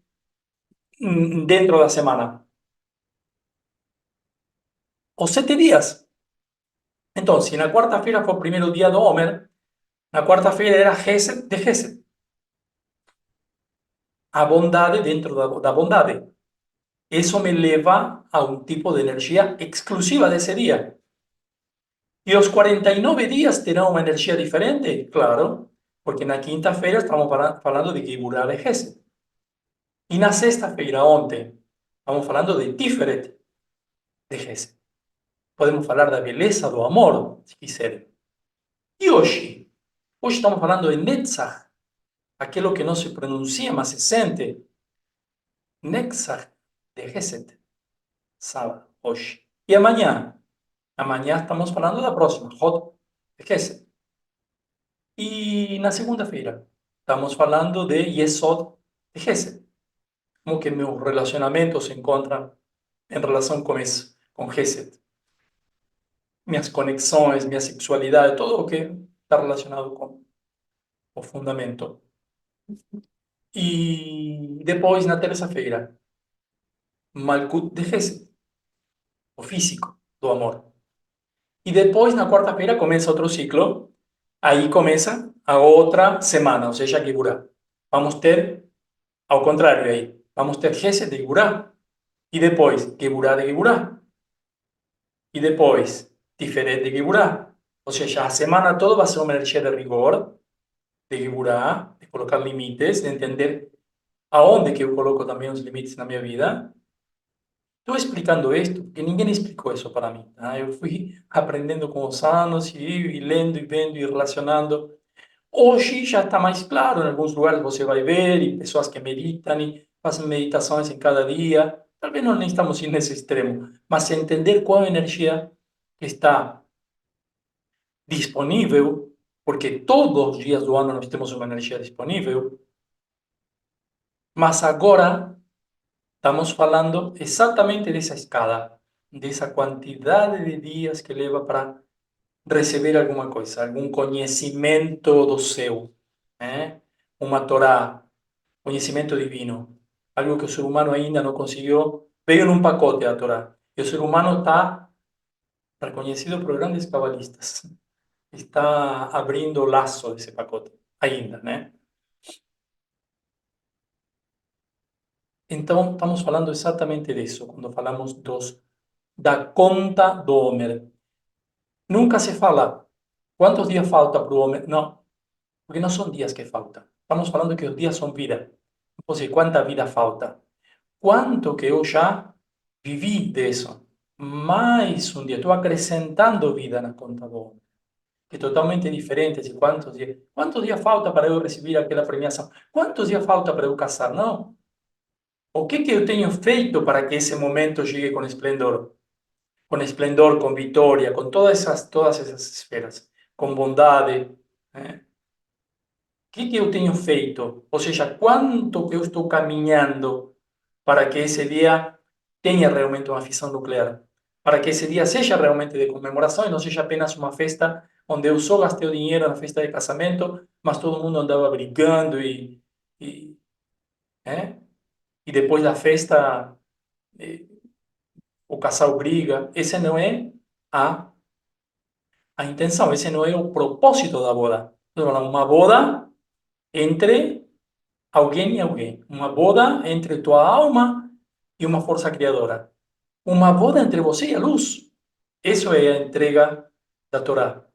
dentro de la semana? Os 7 días. Entonces, si la cuarta-feira fue el primer día de Homer, la cuarta-feira era Gesed de Gesed. A bondade dentro da bondade. Eso me eleva a un tipo de energía exclusiva de ese día. ¿Y los 49 días terán una energía diferente? Claro, porque en la quinta-feira estamos hablando de Geburah de Gesed. Y en la sexta-feira, ontem, estamos hablando de Tiferet de Gesed. Podemos falar da beleza do amor, se quiserem. E hoje? Hoje estamos falando de Netzach, aquilo que não se pronuncia, mas se sente. Netzach de Gesed, sábado, hoje. E amanhã? Amanhã estamos falando da próxima, Hod de Gesed. E na segunda-feira, estamos falando de Yesod de Gesed. Como que meus relacionamentos se encontram em relação com isso, com Gesed. Minhas conexões, minha sexualidade, todo o que está relacionado com o fundamento. E depois, na terça-feira, Malkut de Gesed, o físico do amor. E depois, na quarta-feira, começa outro ciclo. Aí começa a outra semana, ou seja, Geburah. Vamos ter, ao contrário aí, vamos ter Gesed de Geburah. E depois, Geburah de Geburah. E depois, Tiferet de Geburah. Ou seja, a semana toda vai ser uma energia de rigor, de Geburah, de colocar limites, de entender aonde que eu coloco também os limites na minha vida. Estou explicando isto porque ninguém explicou isso para mim. Tá? Eu fui aprendendo com os anos e lendo e vendo e relacionando. Hoje já está mais claro, em alguns lugares você vai ver, e pessoas que meditam e fazem meditações em cada dia. Talvez não nem estamos nesse extremo, mas entender qual a energia que está disponível, porque todos os dias do ano nós temos uma energia disponível, mas agora estamos falando exatamente dessa escada, dessa quantidade de dias que leva para receber alguma coisa, algum conhecimento do céu, né? Uma Torá, conhecimento divino, algo que o ser humano ainda não conseguiu, veio num pacote a Torá. E o ser humano está reconhecido por grandes cabalistas, está abrindo o laço desse pacote ainda, né? Então, estamos falando exatamente disso, quando falamos da conta do Homer. Nunca se fala quantos dias falta para o Homer. Não, porque não são dias que faltam. Estamos falando que os dias são vida. Ou seja, quanta vida falta. Quanto que eu já vivi disso. Mais um dia. Estou acrescentando vida na conta do Homer. Que é totalmente diferente de quantos dias. Quantos dias falta para eu receber aquela premiação? Quantos dias falta para eu casar? Não. O que eu tenho feito para que esse momento chegue com esplendor? Com esplendor, com vitória, com todas essas esferas, com bondade. O que eu tenho feito? Ou seja, quanto que eu estou caminhando para que esse dia tenha realmente uma fissão nuclear? Para que esse dia seja realmente de comemoração e não seja apenas uma festa onde eu só gastei o dinheiro na festa de casamento, mas todo mundo andava brigando e, né? E depois da festa eh, o casal briga. Esse não é a, a intenção, esse não é o propósito da boda. Uma boda entre alguém e alguém. Uma boda entre tua alma e uma força criadora. Uma boda entre você e a luz. Isso é a entrega da Torá.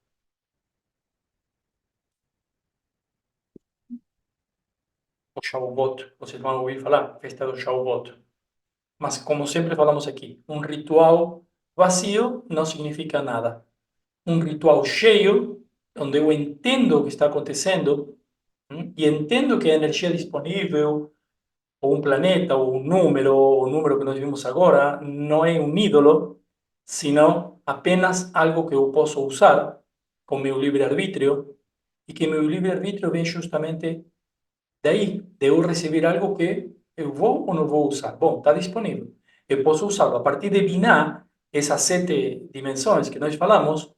O Shavuot, vocês vão ouvir falar, festa do Shavuot. Mas, como sempre falamos aqui, um ritual vazio não significa nada. Um ritual cheio, onde eu entendo o que está acontecendo e entendo que a energia disponível, ou um planeta, ou um número, ou o número que nós vimos agora, não é um ídolo, sino apenas algo que eu posso usar com meu livre-arbítrio, e que meu livre-arbítrio vem justamente daí, de eu receber algo que eu vou ou não vou usar. Bom, está disponível. Eu posso usá-lo. A partir de Binah, essas 7 dimensões que nós falamos,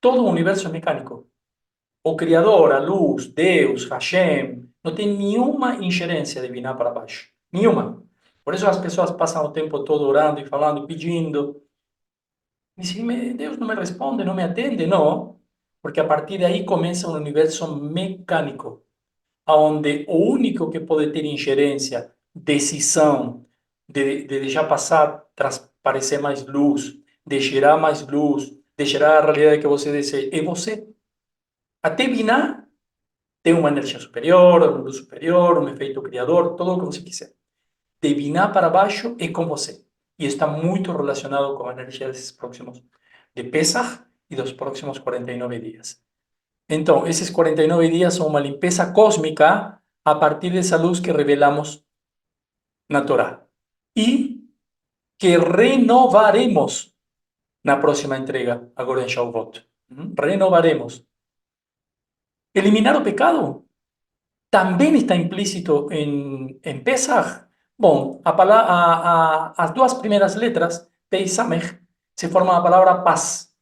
todo o universo é mecânico. O Criador, a luz, Deus, Hashem, não tem nenhuma ingerência de Binah para baixo. Nenhuma. Por isso as pessoas passam o tempo todo orando e falando, pedindo. E se Deus não me responde, não me atende, não. Porque a partir daí começa um universo mecânico, onde o único que pode ter ingerência, decisão, de deixar passar, transparecer mais luz, de gerar mais luz, de gerar a realidade que você deseja, é você. Até Binah tem uma energia superior, uma luz superior, um efeito criador, todo o que você quiser. De Binah para baixo é com você. E está muito relacionado com a energia desses próximos, de Pesach e dos próximos 49 dias. Então, esses 49 dias são uma limpeza cósmica a partir dessa luz que revelamos na Torá. E que renovaremos na próxima entrega, agora em Shavuot. Renovaremos. Eliminar o pecado também está implícito em Pesach. Bom, as duas primeiras letras, Pei e Samech, se formam a palavra paz.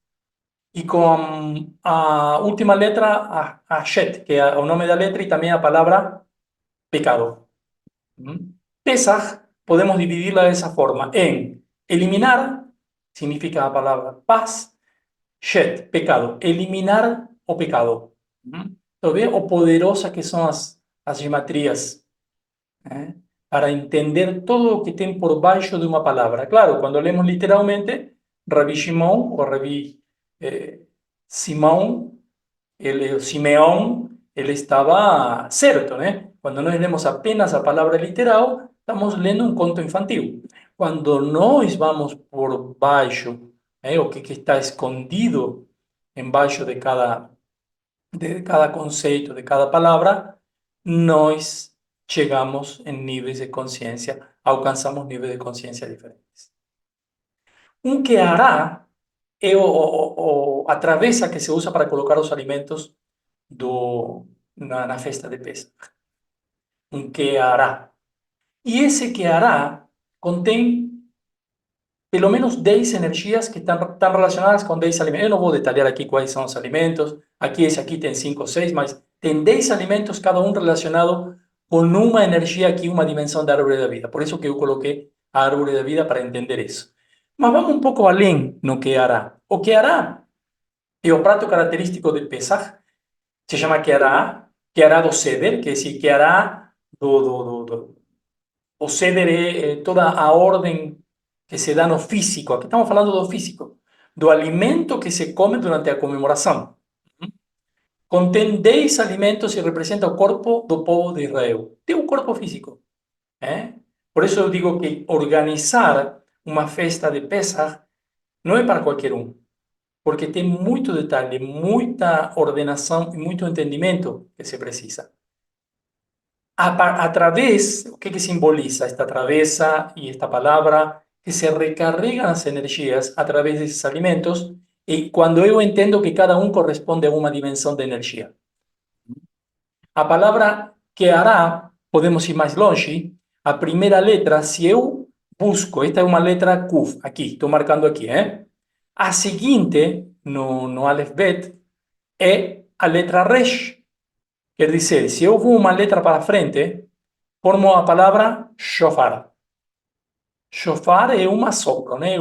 E com a última letra, a Shet, que é o nome da letra e também a palavra pecado. Pesach, podemos dividirla dessa forma. En eliminar, significa a palavra paz. Shet, pecado. Eliminar o pecado. Então, vê o poderosa que são as gematrias, né? Para entender todo o que tem por baixo de uma palavra. Claro, quando lemos literalmente, Rabi Shimon, ou Rabi Simão, Simeão, ele estava certo, né? Quando nós lemos apenas a palavra literal, estamos lendo um conto infantil. Quando nós vamos por baixo, o que está escondido embaixo de cada conceito, de cada palavra, nós chegamos em níveis de consciência, alcançamos níveis de consciência diferentes. Um que hará é a travessa que se usa para colocar os alimentos na festa de Pesach. Um que hará. E esse que hará contém pelo menos 10 energias que estão relacionadas com 10 alimentos. Eu não vou detalhar aqui quais são os alimentos. Esse aqui tem 5 ou 6, mas tem 10 alimentos, cada um relacionado com uma energia aqui, uma dimensão da árvore da vida. Por isso que eu coloquei a árvore da vida para entender isso. Mas vamos um pouco além no que hará. O que hará é o prato característico de Pesach, se chama Keará do Seder, que é decir, Keará o Seder é toda a ordem que se dá no físico. Aqui estamos falando do físico, do alimento que se come durante a comemoração. Contém 10 alimentos e representa o corpo do povo de Israel. Tem um corpo físico. Por isso eu digo que organizar uma festa de Pesach não é para qualquer um, porque tem muito detalhe, muita ordenação e muito entendimento que se precisa. A través, o que simboliza esta travessa y esta palabra, que se recargan las energías a través de esos alimentos, y cuando yo entiendo que cada uno corresponde a una dimensión de energía. A palavra que hará, podemos ir mais longe. A primeira letra, se eu busco, esta é uma letra Kuf, aqui, estou marcando aqui, hein? A seguinte, no Aleph-Bet, é a letra Resh. Quer dizer, se eu vou uma letra para frente, formo a palavra Shofar. Shofar é uma sopro, né?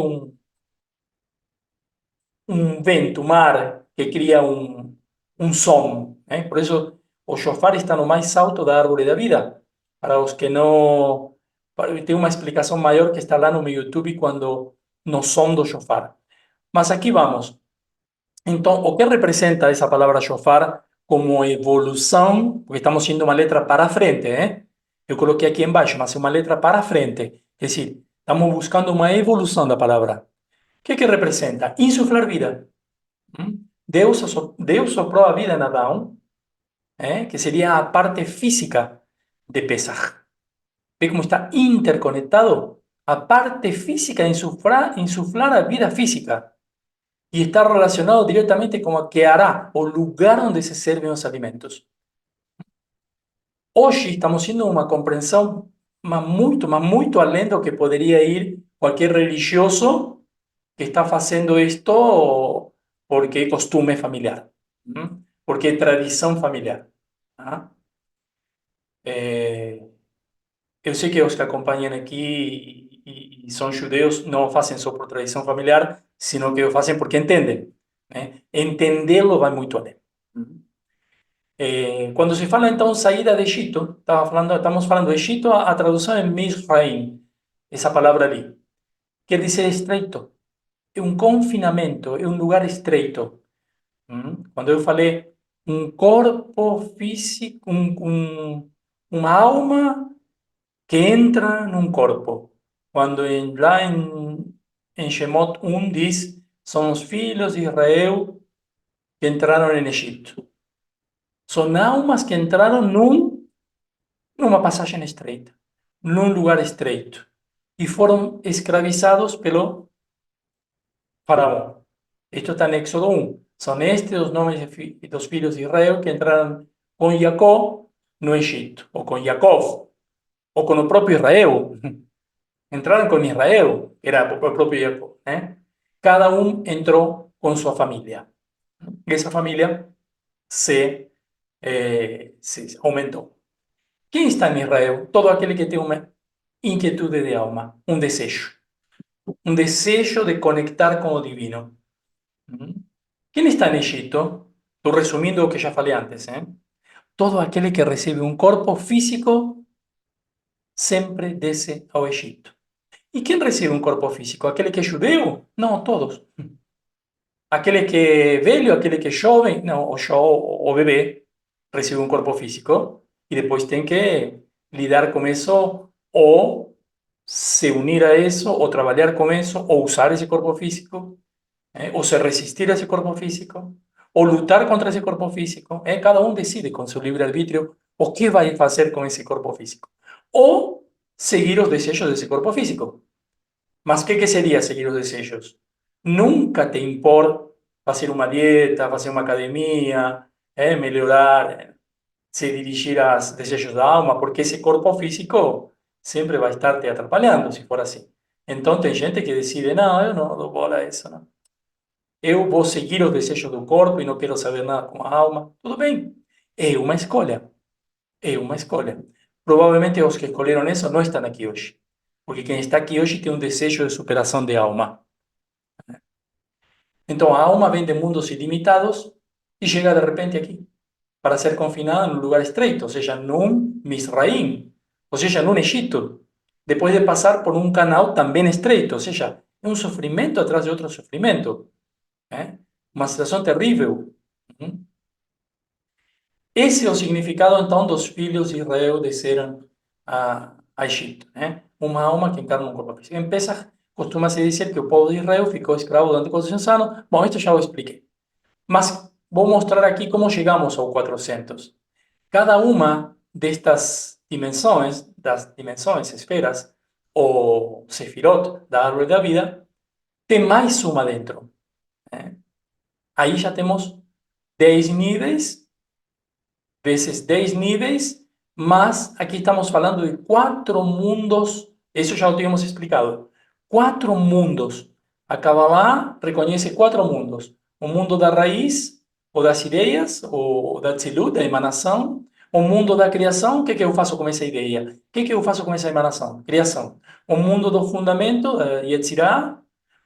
Vento, um mar que cria som. Né? Por isso, o shofar está no mais alto da árvore da vida. Para os que não... Tem uma explicação maior que está lá no meu YouTube quando no som do shofar. Mas aqui vamos. Então, o que representa essa palavra shofar como evolução? Porque estamos indo uma letra para frente, né? Eu coloquei aqui embaixo, mas é uma letra para frente. É decir, estamos buscando uma evolução da palavra. O que representa? Insuflar vida. Deus soprou a vida en Adán, que sería a parte física de Pesaj. ¿Ve cómo está interconectado? A parte física de insuflar a vida física. Y está relacionado directamente con a que hará, o lugar donde se sirven los alimentos. Hoy estamos haciendo una comprensión mas muito além do que poderia ir qualquer religioso que está fazendo isto porque é costume familiar, porque é tradição familiar. Eu sei que os que acompanham aqui e são judeus não o fazem só por tradição familiar, sino que o fazem porque entendem. Entendê-lo vai muito além. Quando se fala então saída de Egito, estamos falando de Egito, a tradução é Mizraim, essa palavra ali. Quer dizer estreito, é um confinamento, é um lugar estreito. Quando eu falei um corpo físico, uma alma que entra num corpo. Quando lá em Shemot 1 diz, são os filhos de Israel que entraram em Egito. São almas que entraram numa passagem estreita, num lugar estreito, e foram escravizados pelo faraó. Esto está en Éxodo 1. Son estos los nombres de los filhos de Israel que entraron con Jacob no Egipto, o con Jacob, o con el propio Israel. Entraron con Israel, que era el propio Jacob. Cada uno entró con su familia. Y esa familia se aumentó. ¿Quién está en Israel? Todo aquel que tiene una inquietud de alma, un deseo de conectar con lo divino. Quem está em Egito? Estou resumindo o que já falei antes. Todo aquele que recebe um corpo físico sempre desce ao Egito. E quem recebe um corpo físico? Aquele que é judeu? Não, todos. Aquele que é velho, aquele que é jovem? Não, o bebê recebe um corpo físico e depois tem que lidar com isso ou se unir a isso, ou trabalhar com isso, ou usar esse corpo físico. O se resistir a ese cuerpo físico, o luchar contra ese cuerpo físico. Cada uno decide con su libre arbitrio o qué va a hacer con ese cuerpo físico. O seguir los deseos de ese cuerpo físico. Mas ¿qué sería seguir los deseos? Nunca te impor hacer una dieta, hacer una academia, mejorar, se dirigir a los deseos da alma, porque ese cuerpo físico siempre va a estarte atrapalhando, si fuera así. Entonces hay gente que decide, no, yo no doy bola a eso, ¿no? Eu vou seguir os desejos do corpo e não quero saber nada com a alma. Tudo bem. É uma escolha. É uma escolha. Provavelmente os que escolheram isso não estão aqui hoje. Porque quem está aqui hoje tem um desejo de superação de alma. Então a alma vem de mundos ilimitados e chega de repente aqui para ser confinada num lugar estreito, ou seja, num Misraim, ou seja, num Egito. Depois de passar por um canal também estreito, ou seja, é um sofrimento atrás de outro sofrimento. Uma situação terrível. Esse é o significado, então, dos filhos de Israel desceram a Egito. Uma alma que encarna um corpo físico. Em Pesach, costuma-se dizer que o povo de Israel ficou escravo durante 400 anos. Bom, isto já o expliquei. Mas vou mostrar aqui como chegamos ao 400. Cada uma destas dimensões, esferas, ou sefirot da árvore da vida, tem mais uma dentro. Aí já temos 10 níveis vezes 10 níveis, mas aqui estamos falando de 4 mundos, isso já o tínhamos explicado. 4 mundos. A Kabbalah reconhece 4 mundos. O mundo da raiz, ou das ideias, ou da tzilut, da emanação. O mundo da criação, o que eu faço com essa ideia? O que eu faço com essa emanação? Criação. O mundo do fundamento, Yetzirah,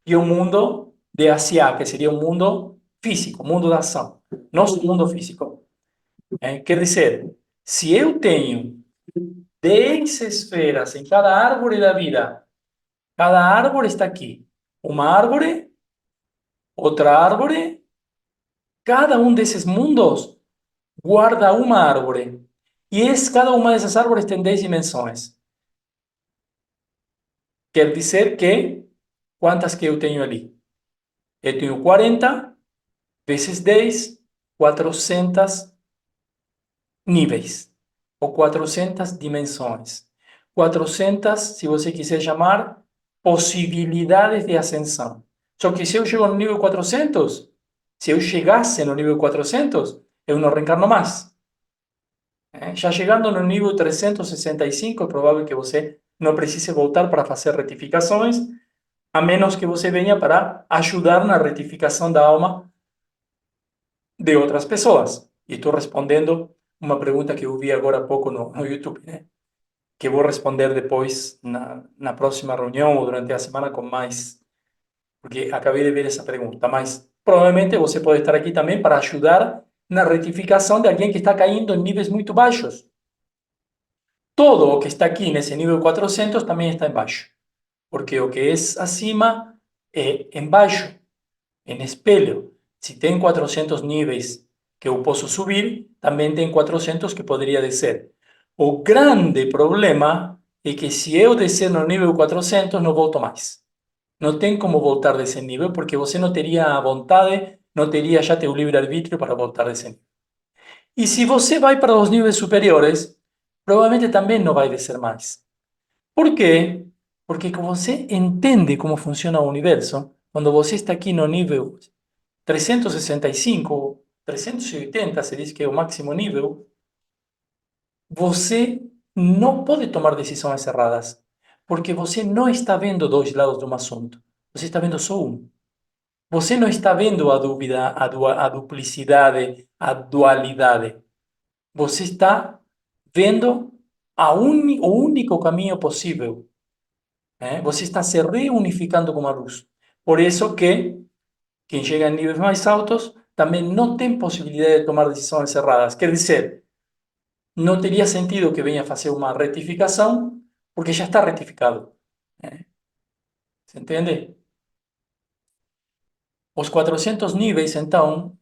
e o mundo de Asiá, que seria o mundo físico, o mundo da ação. Nosso mundo físico. Quer dizer, se eu tenho 10 esferas em cada árvore da vida, cada árvore está aqui. Uma árvore, outra árvore, cada um desses mundos guarda uma árvore. E cada uma dessas árvores tem 10 dimensões. Quer dizer que, quantas que eu tenho ali? Eu tenho 40 vezes 10, 400 níveis, ou 400 dimensões. 400, se você quiser chamar, possibilidades de ascensão. Só que se eu chego no nível 400, se eu chegasse no nível 400, eu não reencarno mais. Já chegando no nível 365, é provável que você não precise voltar para fazer retificações, a menos que você venha para ajudar na retificação da alma de outras pessoas. E estou respondendo uma pergunta que eu vi agora há pouco no YouTube, né? Que vou responder depois na próxima reunião ou durante a semana com mais, porque acabei de ver essa pergunta, mas provavelmente você pode estar aqui também para ajudar na retificação de alguém que está caindo em níveis muito baixos. Todo o que está aqui nesse nível 400 também está embaixo, porque o que é acima é embaixo, em espelho. Se tem 400 níveis que eu posso subir, também tem 400 que poderia descer. O grande problema é que se eu descer no nível 400, não volto mais. Não tem como voltar desse nível, porque você não teria a vontade, não teria já teu livre-arbítrio para voltar desse nível. E se você vai para os níveis superiores, provavelmente também não vai descer mais. Por quê? Porque quando você entende como funciona o universo, quando você está aqui no nível 365, 380, se diz que é o máximo nível, você não pode tomar decisões erradas, porque você não está vendo dois lados de um assunto, você está vendo só um. Você não está vendo a dúvida, a duplicidade, a dualidade. Você está vendo o único caminho possível. Você está se reunificando com a luz. Por isso que quem chega a níveis mais altos também não tem possibilidade de tomar decisões erradas. Quer dizer, não teria sentido que venha fazer uma retificação, porque já está retificado. Se entende? Os 400 níveis, então,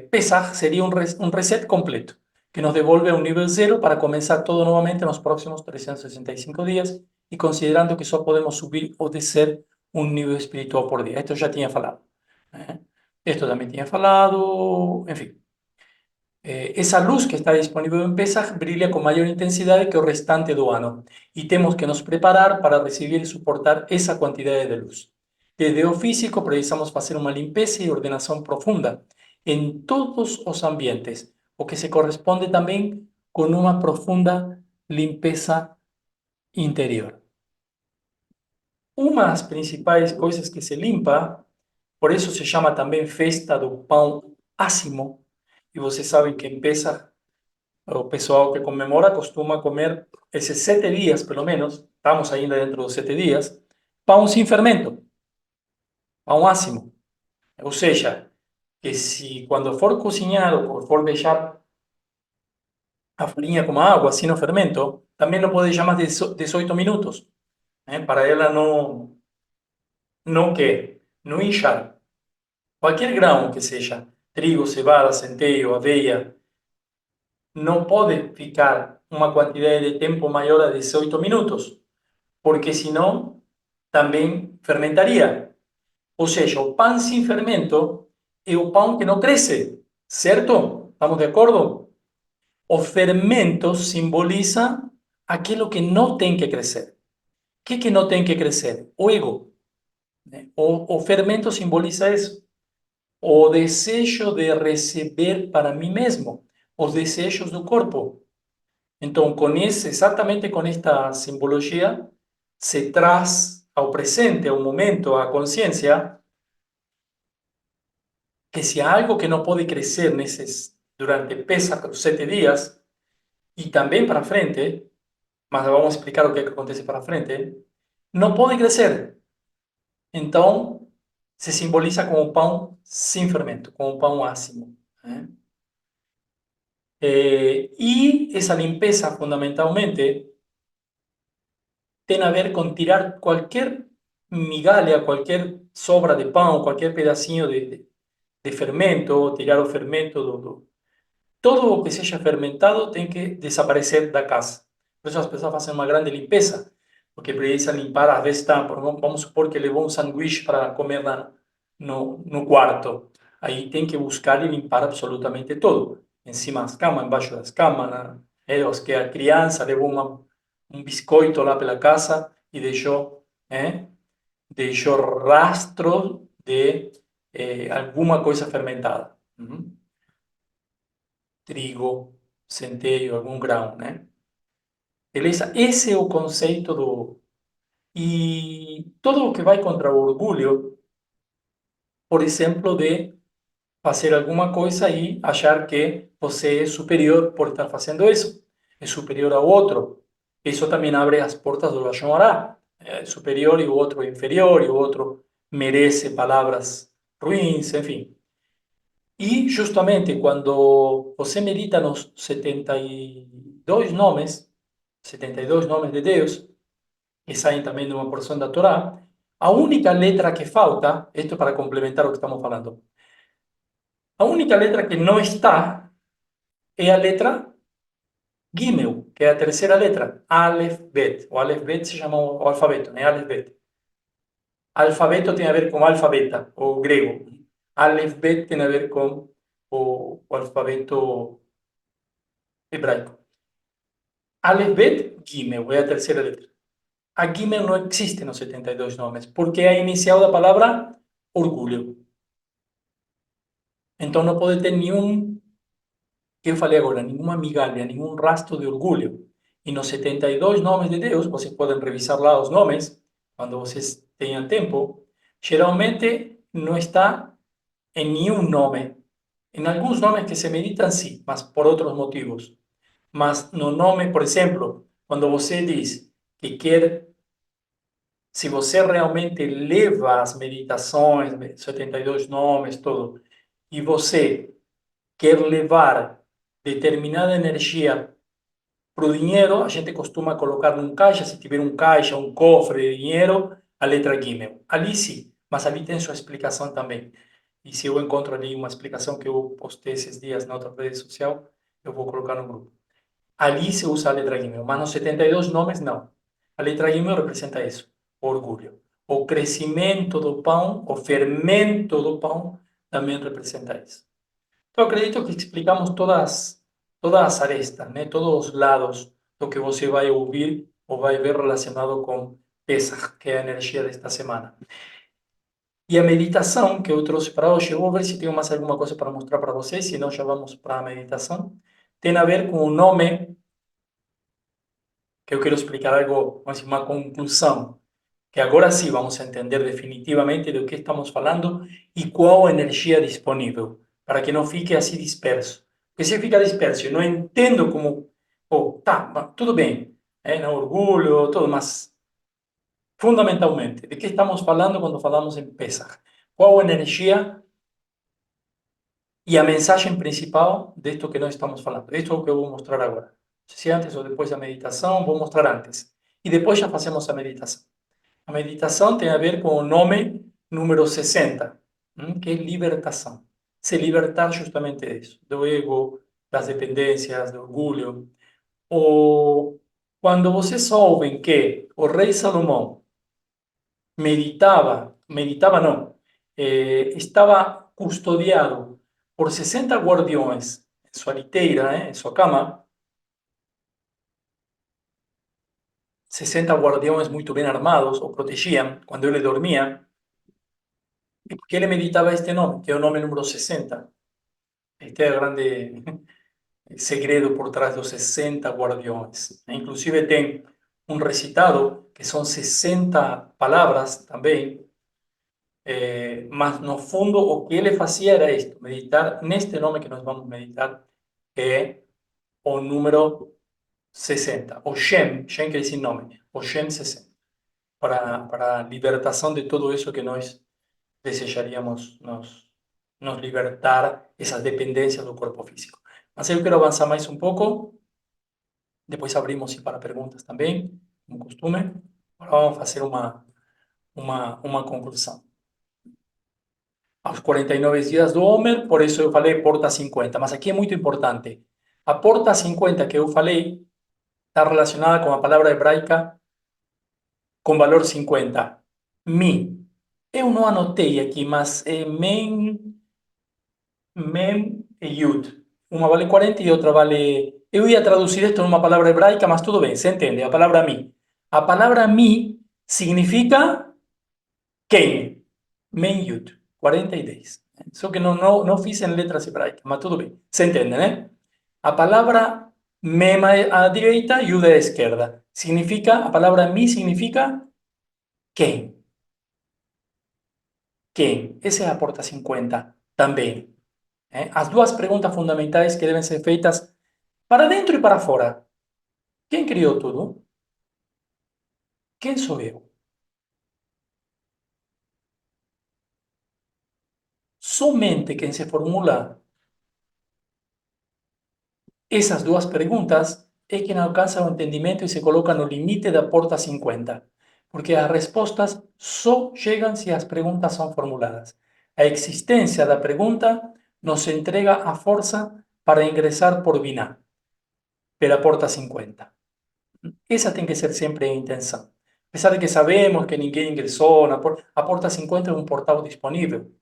Pesach seria um reset completo, que nos devolve a um nível zero para começar todo novamente nos próximos 365 dias, e considerando que só podemos subir ou descer um nível espiritual por dia. Esto já tinha falado. Esto também tinha falado, enfim. Esa luz que está disponible en Pesach brilla con mayor intensidad que el restante do ano, y tenemos que nos preparar para recibir y soportar esa cantidad de luz. Desde o físico precisamos hacer una limpieza y ordenación profunda en todos los ambientes, o que se corresponde también con una profunda limpieza interior. Uma das principais coisas que se limpa, por isso se chama também festa do pão ácimo, e vocês sabem que em Pesach o pessoal que comemora costuma comer esses 7 dias, pelo menos, estamos ainda dentro dos 7 dias, pão sem fermento, pão ácimo. Ou seja, que se quando for cozinhar ou for deixar a farinha com água, sem o fermento, também não pode deixar mais de 18 minutos, para ela não inchar. Qualquer grão que seja, trigo, cevada, centeio, aveia, não pode ficar uma quantidade de tempo maior a 18 minutos, porque senão também fermentaria. Ou seja, o pão sem fermento é o pão que não cresce, certo? Estamos de acordo? O fermento simboliza aquilo que não tem que crescer. O que não tem que crescer? O ego. O fermento simboliza isso. O desejo de receber para mim mesmo. os desejos do corpo. Então, exatamente com esta simbologia, se traz ao presente, ao momento, à consciência, que se há algo que não pode crescer durante Pesach, os 7 dias, e também para frente, mas vamos explicar o que acontece para frente, não pode crescer. Então, se simboliza como pão sem fermento, como pão ácimo, né? E essa limpeza, fundamentalmente, tem a ver com tirar qualquer migalha, qualquer sobra de pão, qualquer pedacinho de fermento, tirar o fermento todo o que seja fermentado tem que desaparecer da casa. Por isso as pessoas fazem uma grande limpeza, porque precisam limpar, às vezes, vamos supor que levou um sanduíche para comer no quarto. Aí tem que buscar e limpar absolutamente tudo. Em cima das camas, embaixo das camas, os que a criança levou um biscoito lá pela casa e deixou rastro de alguma coisa fermentada. Trigo, centeio, algum grão, né? Beleza? Esse é o conceito do... E todo o que vai contra o orgulho, por exemplo, de fazer alguma coisa e achar que você é superior por estar fazendo isso, é superior ao outro. Isso também abre as portas do Lashon Hará. É superior e o outro é inferior, e o outro merece palavras ruins, enfim. E justamente quando você medita nos 72 nomes de Deus, que saem também de uma porção da Torá, a única letra que falta, isto para complementar o que estamos falando, a única letra que não está é a letra Gimel, que é a terceira letra, Aleph Bet. O Aleph Bet se chama o alfabeto, né? Aleph Bet. Alfabeto tem a ver com alfabeta, o grego. Aleph Bet tem a ver com o alfabeto hebraico. Aleph Bet Gimel é a terceira letra. A Gimel não existe nos 72 nomes, porque é a inicial da palavra orgulho. Então não pode ter nenhum, que eu falei agora, nenhuma migalha, nenhum rastro de orgulho. E nos 72 nomes de Deus, vocês podem revisar lá os nomes, quando vocês tenham tempo, geralmente não está em nenhum nome. Em alguns nomes que se meditam, sim, mas por outros motivos. Mas no nome, por exemplo, quando você diz que quer, se você realmente leva as meditações, 72 nomes, tudo, e você quer levar determinada energia para o dinheiro, a gente costuma colocar num caixa, se tiver um caixa, um cofre de dinheiro, a letra Gimel. Ali sim, mas ali tem sua explicação também. E se eu encontro ali uma explicação que eu postei esses dias na outra rede social, eu vou colocar no grupo. Ali se usa a letra Gimel, mas nos 72 nomes não. A letra Gimel representa isso, orgulho. O crescimento do pão, o fermento do pão, também representa isso. Então, acredito que explicamos todas as arestas, né? Todos os lados do que você vai ouvir ou vai ver relacionado com Pesach, que é a energia desta semana. E a meditação que eu trouxe para hoje, eu vou ver se tenho mais alguma coisa para mostrar para vocês, senão já vamos para a meditação. Tem a ver com o nome, que eu quero explicar algo, uma conclusão, que agora sim vamos entender definitivamente do que estamos falando e qual a energia disponível, para que não fique assim disperso. Porque se fica disperso, eu não entendo como, oh, tá, tudo bem, não orgulho, tudo, mas fundamentalmente, de que estamos falando quando falamos em Pesach? Qual a energia e a mensagem principal disto que nós estamos falando? Isto é o que eu vou mostrar agora. Não sei se antes ou depois da meditação, vou mostrar antes. E depois já fazemos a meditação. A meditação tem a ver com o nome número 60, que é libertação. Se libertar justamente disso, do ego, das dependências, do orgulho. Quando vocês ouvem que o rei Salomão meditava não, estava custodiado por 60 guardiões em sua liteira, em sua cama, 60 guardiões muito bem armados o protegiam quando ele dormia. ¿Y por qué le meditaba este nombre? Que es el nombre número 60. Este es grande, segredo por trás dos 60 guardiões. Inclusive tem um recitado que são 60 palavras também, mas no fundo o que ele fazia era isto, meditar neste nome que nós vamos meditar, que é o número 60, o Shem, Shem quer dizer nome, o Shem 60, para a libertação de tudo isso que nós desejaríamos nos libertar, essas dependências do corpo físico. Mas eu quero avançar mais um pouco, depois abrimos para perguntas também, como costume. Agora vamos fazer uma conclusão. Aos 49 dias do Homer, por isso eu falei porta 50, mas aqui é muito importante. A porta 50 que eu falei está relacionada com a palavra hebraica com valor 50. Mi. Eu não anotei aqui, mas é mem e yud. Uma vale 40 e outra vale... Eu ia traduzir isto numa palavra hebraica, mas tudo bem, se entende. A palavra mi. A palavra mi significa quem? Mem yud. 40 e 10. Só que não fiz em letras hebraicas, mas tudo bem. Se entende, né? A palavra mem à direita, yud à esquerda. Significa, a palavra mi significa quem. Quem? Essa é a porta 50 também. As duas perguntas fundamentais que devem ser feitas para dentro e para fora. Quem criou tudo? Quem sou eu? Somente quem se formula essas duas perguntas é quem alcança o entendimento e se coloca no limite da porta 50. Porque as respostas só chegam se as perguntas são formuladas. A existência da pergunta nos entrega a força para ingressar por Binah, pela porta 50. Essa tem que ser sempre a intenção. Apesar de que sabemos que ninguém ingressou, a porta 50 é um portal disponível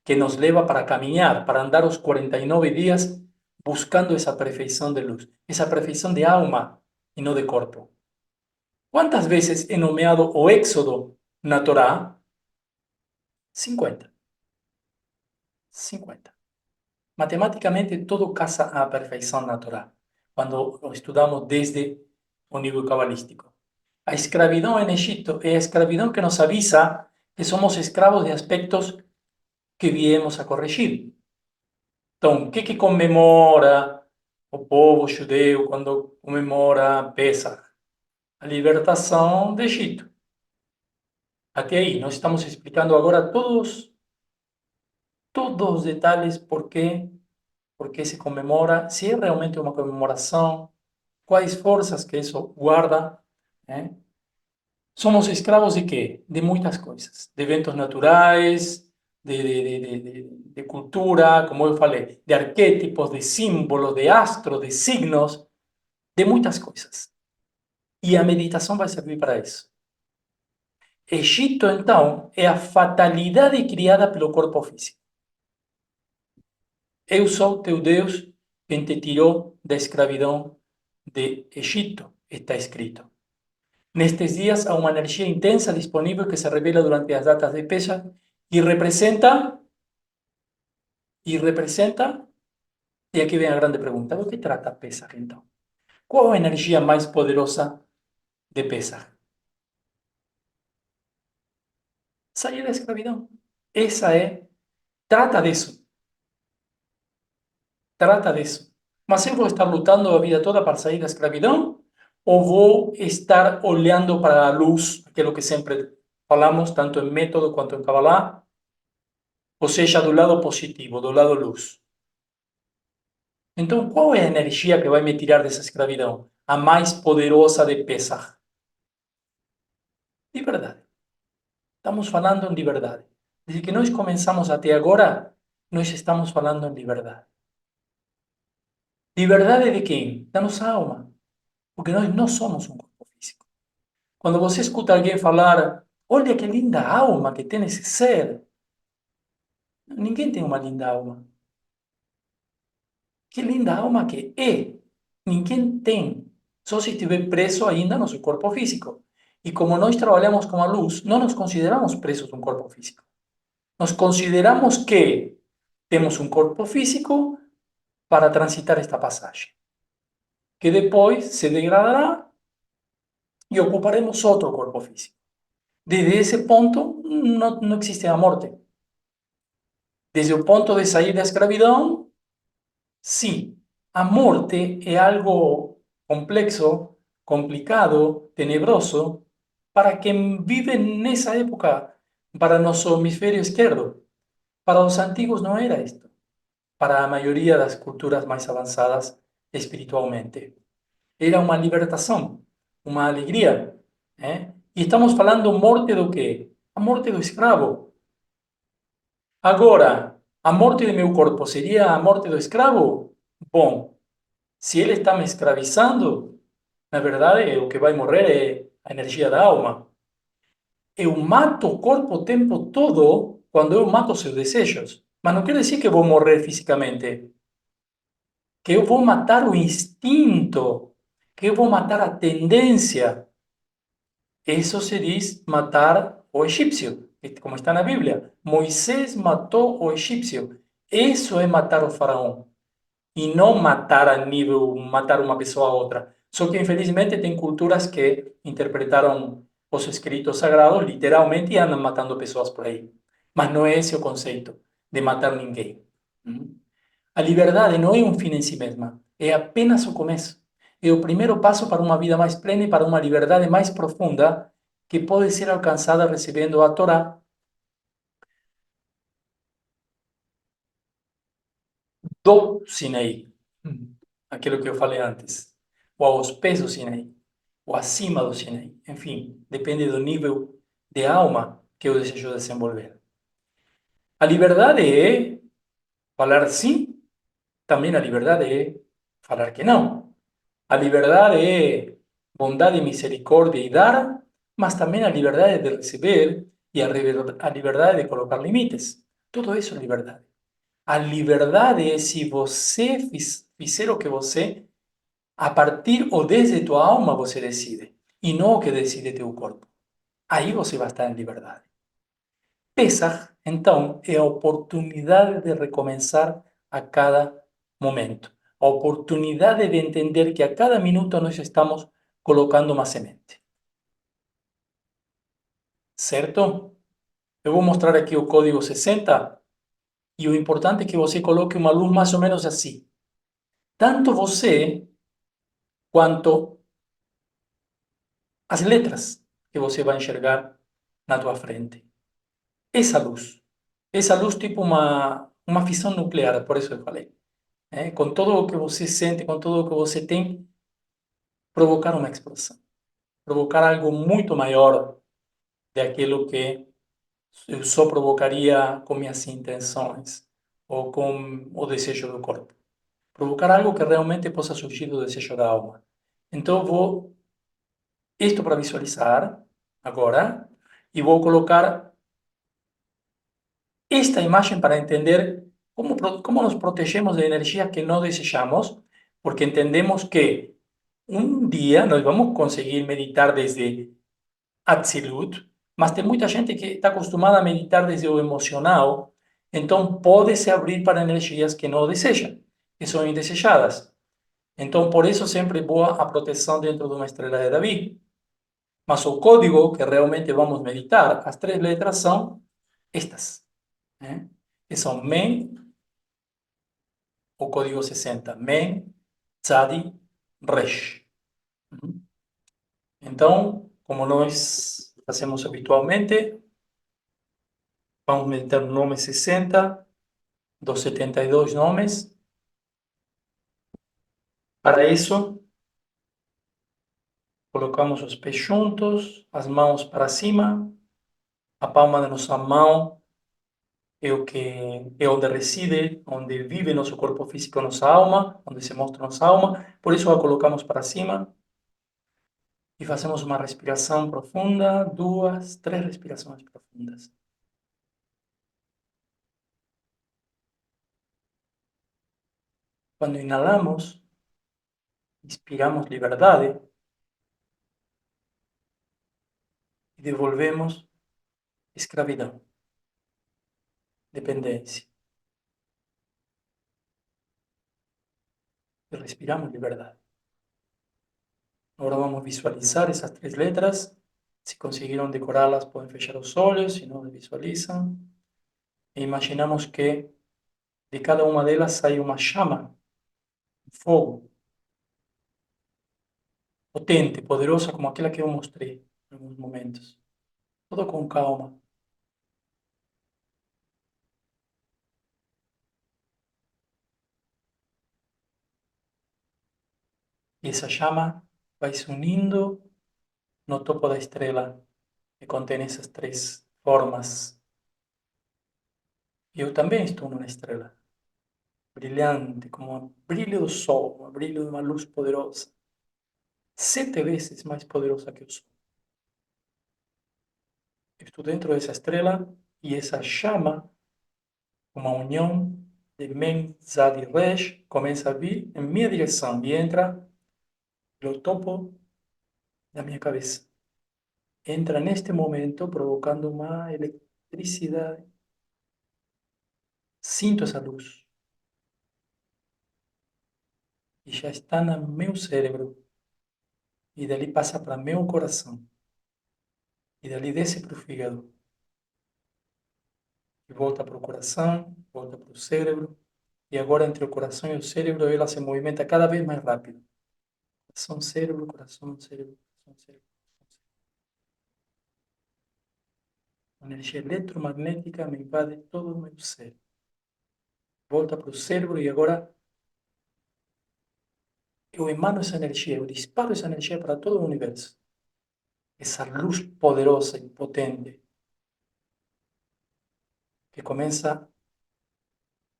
que nos leva para caminhar, para andar os 49 dias buscando essa perfeição de luz, essa perfeição de alma e não de corpo. Quantas vezes é nomeado o Éxodo na Torá? 50. 50. Matematicamente, todo casa à perfeição na Torá, quando estudamos desde o nível cabalístico. A escravidão no Egipto é a escravidão que nos avisa que somos escravos de aspectos que viemos a corrigir. Então, o que comemora o povo judeu quando comemora Pesach? A libertação do Egito. Até aí, nós estamos explicando agora todos os detalhes por que se comemora, se é realmente uma comemoração, quais forças que isso guarda, né? Somos escravos de quê? De muitas coisas, de eventos naturais, de cultura, como eu falei, de arquétipos, de símbolos, de astros, de signos, de muitas coisas. E a meditação vai servir para isso. Egito, então, é a fatalidade criada pelo corpo físico. Eu sou teu Deus, quem te tirou da escravidão de Egito, está escrito. Nestes dias há uma energia intensa disponível que se revela durante as datas de Pesach e representa, e aqui vem a grande pergunta, do que trata Pesach então? Qual a energia mais poderosa de Pesach? Sair da escravidão. Essa trata disso. Trata disso. Mas eu vou estar lutando a vida toda para sair da escravidão? Ou vou estar olhando para a luz, aquilo que sempre falamos, tanto em método quanto em Kabbalah, ou seja, do lado positivo, do lado luz? Então, qual é a energia que vai me tirar dessa escravidão? A mais poderosa de Pesach. Liberdade. Estamos falando em liberdade. Desde que nós começamos até agora, nós estamos falando em liberdade. Liberdade de quem? Da nossa alma. Porque nós não somos um corpo físico. Quando você escuta alguém falar, olha que linda alma que tem esse ser. Ninguém tem uma linda alma. Que linda alma que é. Ninguém tem. Só se estiver preso ainda no seu corpo físico. E como nós trabalhamos com a luz, não nos consideramos presos de um corpo físico. Nos consideramos que temos um corpo físico para transitar esta passagem. que depois se degradará e ocuparemos outro corpo físico. Desde esse ponto, não existe a morte. Desde o ponto de sair da escravidão, sim, a morte é algo complexo, complicado, tenebroso, para quem vive nessa época, para nosso hemisfério esquerdo. Para os antigos não era isto. Para a maioria das culturas mais avançadas espiritualmente. Era uma libertação, uma alegria. E estamos falando morte do quê? A morte do escravo. Agora, a morte de meu corpo seria a morte do escravo? Bom, se ele está me escravizando, na verdade, o que vai morrer é a energia da alma. Eu mato o corpo o tempo todo quando eu mato seus desejos. Mas não quer dizer que eu vou morrer fisicamente. Que eu vou matar o instinto. Que eu vou matar a tendência. Isso se diz matar o egípcio, como está na Bíblia. Moisés matou o egípcio. Isso é matar o faraó. E não matar a nível, matar uma pessoa a outra. Só que, infelizmente, tem culturas que interpretaram os escritos sagrados literalmente e andam matando pessoas por aí. Mas não é esse o conceito de matar ninguém. A liberdade não é um fim em si mesma, é apenas o começo. É o primeiro passo para uma vida mais plena e para uma liberdade mais profunda que pode ser alcançada recebendo a Torá do Sinaí. Aquilo que eu falei antes. Ou aos pés do Sinaí. Ou acima do Sinaí. Enfim, depende do nível de alma que eu desejo desenvolver. A liberdade é falar sim, também a liberdade é falar que não. A liberdade é bondade e misericórdia e dar, mas também a liberdade de receber e a liberdade de colocar limites. Tudo isso é liberdade. A liberdade é se você fizer o que você, a partir ou desde tua alma, você decide, e não o que decide teu corpo. Aí você vai estar em liberdade. Pesach, então, é a oportunidade de recomeçar a cada momento. A oportunidade de entender que a cada minuto nós estamos colocando uma semente. Certo? Eu vou mostrar aqui o código 60 e o importante é que você coloque uma luz mais ou menos assim. Tanto você quanto as letras que você vai enxergar na tua frente. Essa luz tipo uma fissão nuclear, por isso eu falei. Com todo o que você sente, com tudo o que você tem, provocar uma explosão. Provocar algo muito maior daquilo que eu só provocaria com minhas intenções ou com o desejo do corpo. Provocar algo que realmente possa surgir do desejo da alma. Então, eu vou isto para visualizar agora e vou colocar esta imagem para entender como nos protegemos de energia que não desejamos, porque entendemos que um dia nós vamos conseguir meditar desde Atzilut, mas tem muita gente que está acostumada a meditar desde o emocional, então pode se abrir para energias que não deseja, que são indesejadas. Então, por isso, sempre boa a proteção dentro de uma estrela de Davi. Mas o código que realmente vamos meditar, as três letras são estas, que são Men, o código 60, Men, Tzadi, Resh. Então, como nós fazemos habitualmente, vamos meditar o nome 60 dos 72 nomes. Para isso, colocamos os pés juntos, as mãos para cima, a palma da nossa mão é o que é onde reside, onde vive nosso corpo físico, nossa alma, onde se mostra nossa alma. Por isso a colocamos para cima e fazemos uma respiração profunda, duas, três respirações profundas. Quando inalamos, inspiramos liberdade e devolvemos escravidão, dependência. E respiramos liberdade. Ahora vamos a visualizar esas tres letras. Si consiguieron decorarlas, pueden fechar los ojos, si no, visualizan. E imaginamos que de cada una de ellas hay una llama, un fuego, potente, poderosa, como aquella que yo mostré en algunos momentos. Todo con calma. Y esa llama va se uniendo no topo da estrela que contém essas três formas. Eu também estou numa estrela, brilhante, como o brilho do sol, o brilho de uma luz poderosa, 7 vezes mais poderosa que o sol. Eu estou dentro dessa estrela e essa chama, uma união de Men, Zad e Resh, começa a vir em minha direção e entra no topo da minha cabeça. Entra neste momento provocando uma eletricidade. Sinto essa luz e já está no meu cérebro. E dali passa para meu coração. E dali desce para o fígado. E volta para o coração, volta para o cérebro. E agora entre o coração e o cérebro ela se movimenta cada vez mais rápido. Coração, cérebro, coração, cérebro, coração, cérebro. A energia eletromagnética me invade todo o meu cérebro. Volta para o cérebro e agora eu emano essa energia, eu disparo essa energia para todo o universo. Essa luz poderosa e potente que começa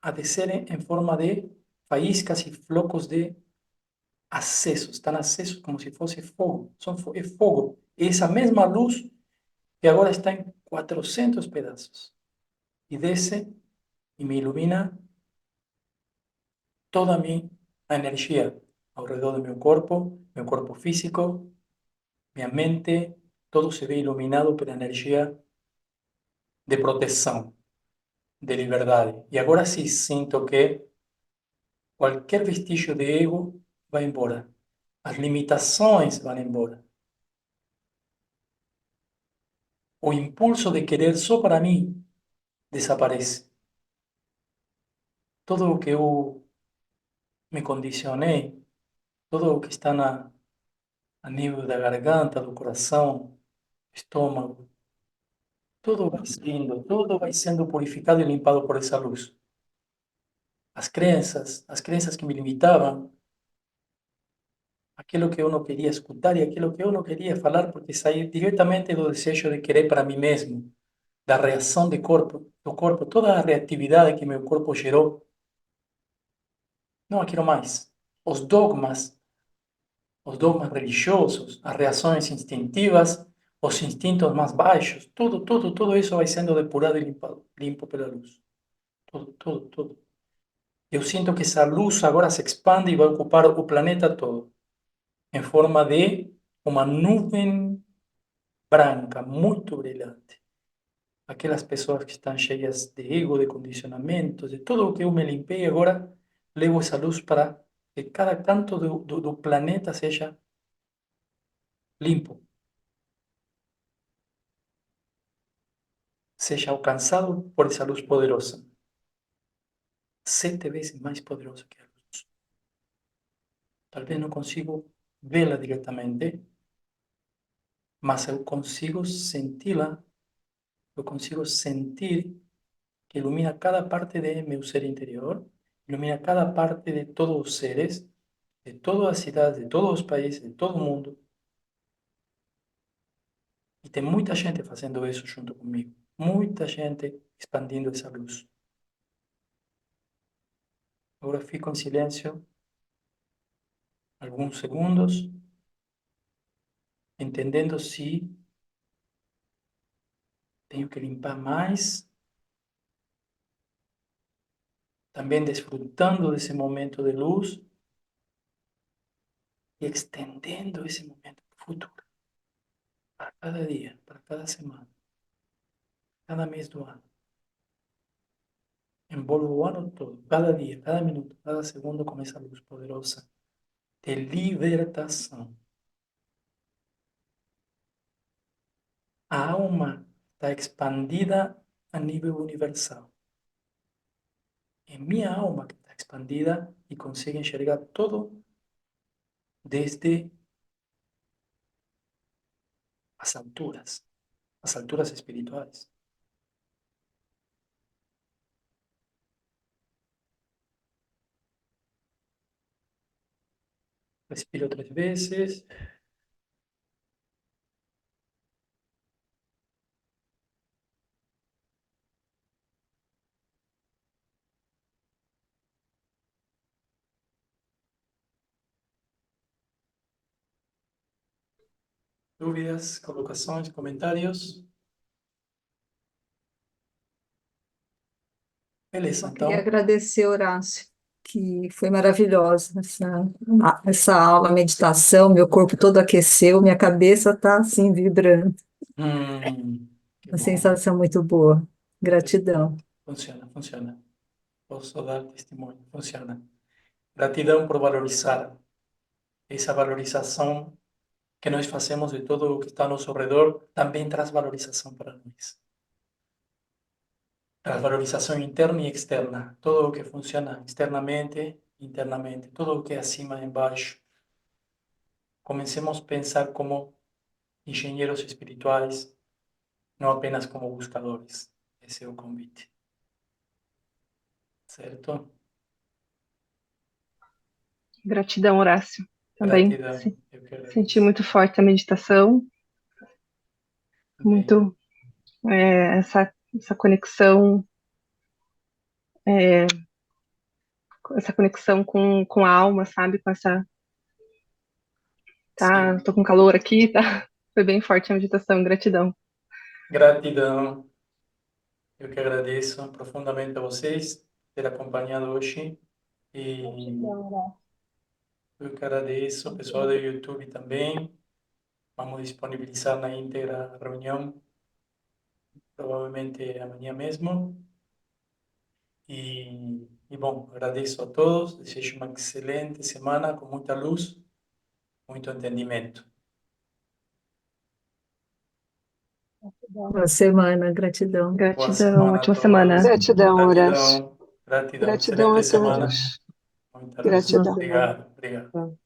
a descer em forma de faíscas e flocos de acesos, estão acesos como se fosse fogo, é fogo. É essa mesma luz que agora está em 400 pedaços e desce e me ilumina toda a minha energia ao redor do meu corpo físico, minha mente, todo se vê iluminado pela energia de proteção, de liberdade. E agora sim sinto que qualquer vestígio de ego vai embora, as limitações vão embora. O impulso de querer só para mim desaparece. Todo o que eu me condicionei, todo o que está a nível da garganta, do coração, estômago, tudo vai sendo purificado e limpado por essa luz. As crenças que me limitavam, aquilo que eu não queria escutar e aquilo que eu não queria falar, porque saía diretamente do desejo de querer para mim mesmo, da reação do corpo, toda a reatividade que meu corpo gerou. Não a quero mais. Os dogmas religiosos, as reações instintivas, os instintos mais baixos, tudo isso vai sendo depurado e limpo pela luz. Tudo. Eu sinto que essa luz agora se expande e vai ocupar o planeta todo, em forma de uma nuvem branca, muito brilhante. Aquelas pessoas que estão cheias de ego, de condicionamentos, de tudo o que eu me limpei, agora levo essa luz para que cada canto do planeta seja limpo, seja alcançado por essa luz poderosa, 7 vezes mais poderosa que a luz. Talvez não consigo vê-la diretamente, mas eu consigo senti-la, eu consigo sentir que ilumina cada parte de meu ser interior, ilumina cada parte de todos os seres, de todas as cidades, de todos os países, de todo o mundo. E tem muita gente fazendo isso junto comigo, muita gente expandindo essa luz. Agora fico em silêncio alguns segundos, entendendo se tenho que limpar mais, também desfrutando desse momento de luz e estendendo esse momento para o futuro, para cada dia, para cada semana, cada mês do ano. Envolvo o ano todo, cada dia, cada minuto, cada segundo com essa luz poderosa de libertação. A alma está expandida a nível universal. É minha alma que está expandida e consegue enxergar todo desde as alturas espirituais. Respiro 3 veces. Dúvidas, colocações, comentários? Beleza, Só queria então. agradecer, Horácio, que foi maravilhosa essa aula, meditação, meu corpo todo aqueceu, minha cabeça está assim vibrando. Que Uma bom. sensação muito boa. Gratidão. Funciona, funciona. Posso dar testemunho, funciona. Gratidão por valorizar essa valorização que nós fazemos de todo o que está ao nosso redor, também traz valorização para nós. Traz valorização interna e externa. Todo o que funciona externamente, internamente, tudo o que é acima e embaixo. Comecemos a pensar como engenheiros espirituais, não apenas como buscadores. Esse é o convite, certo? Gratidão, Horácio. Também Gratidão, eu que senti agradeço. muito forte a meditação, Bem, muito essa conexão, é, essa conexão com a alma, sabe? Com essa, tá? sim, Tô com calor aqui, tá? Foi bem forte a meditação, gratidão. gratidão. Eu que agradeço profundamente a vocês por ter acompanhado hoje. E Gratidão, Horácio. eu que agradeço, o pessoal do YouTube também. Vamos disponibilizar na íntegra a reunião, provavelmente amanhã mesmo. Bom, agradeço a todos, desejo uma excelente semana com muita luz, muito entendimento. Boa semana, gratidão. Boa Gratidão, semana a ótima todos. semana. Gratidão, Horácio. Gratidão, gratidão. Gratidão Excelente a semana. todos. Muita luz. Gratidão. Obrigado, obrigado.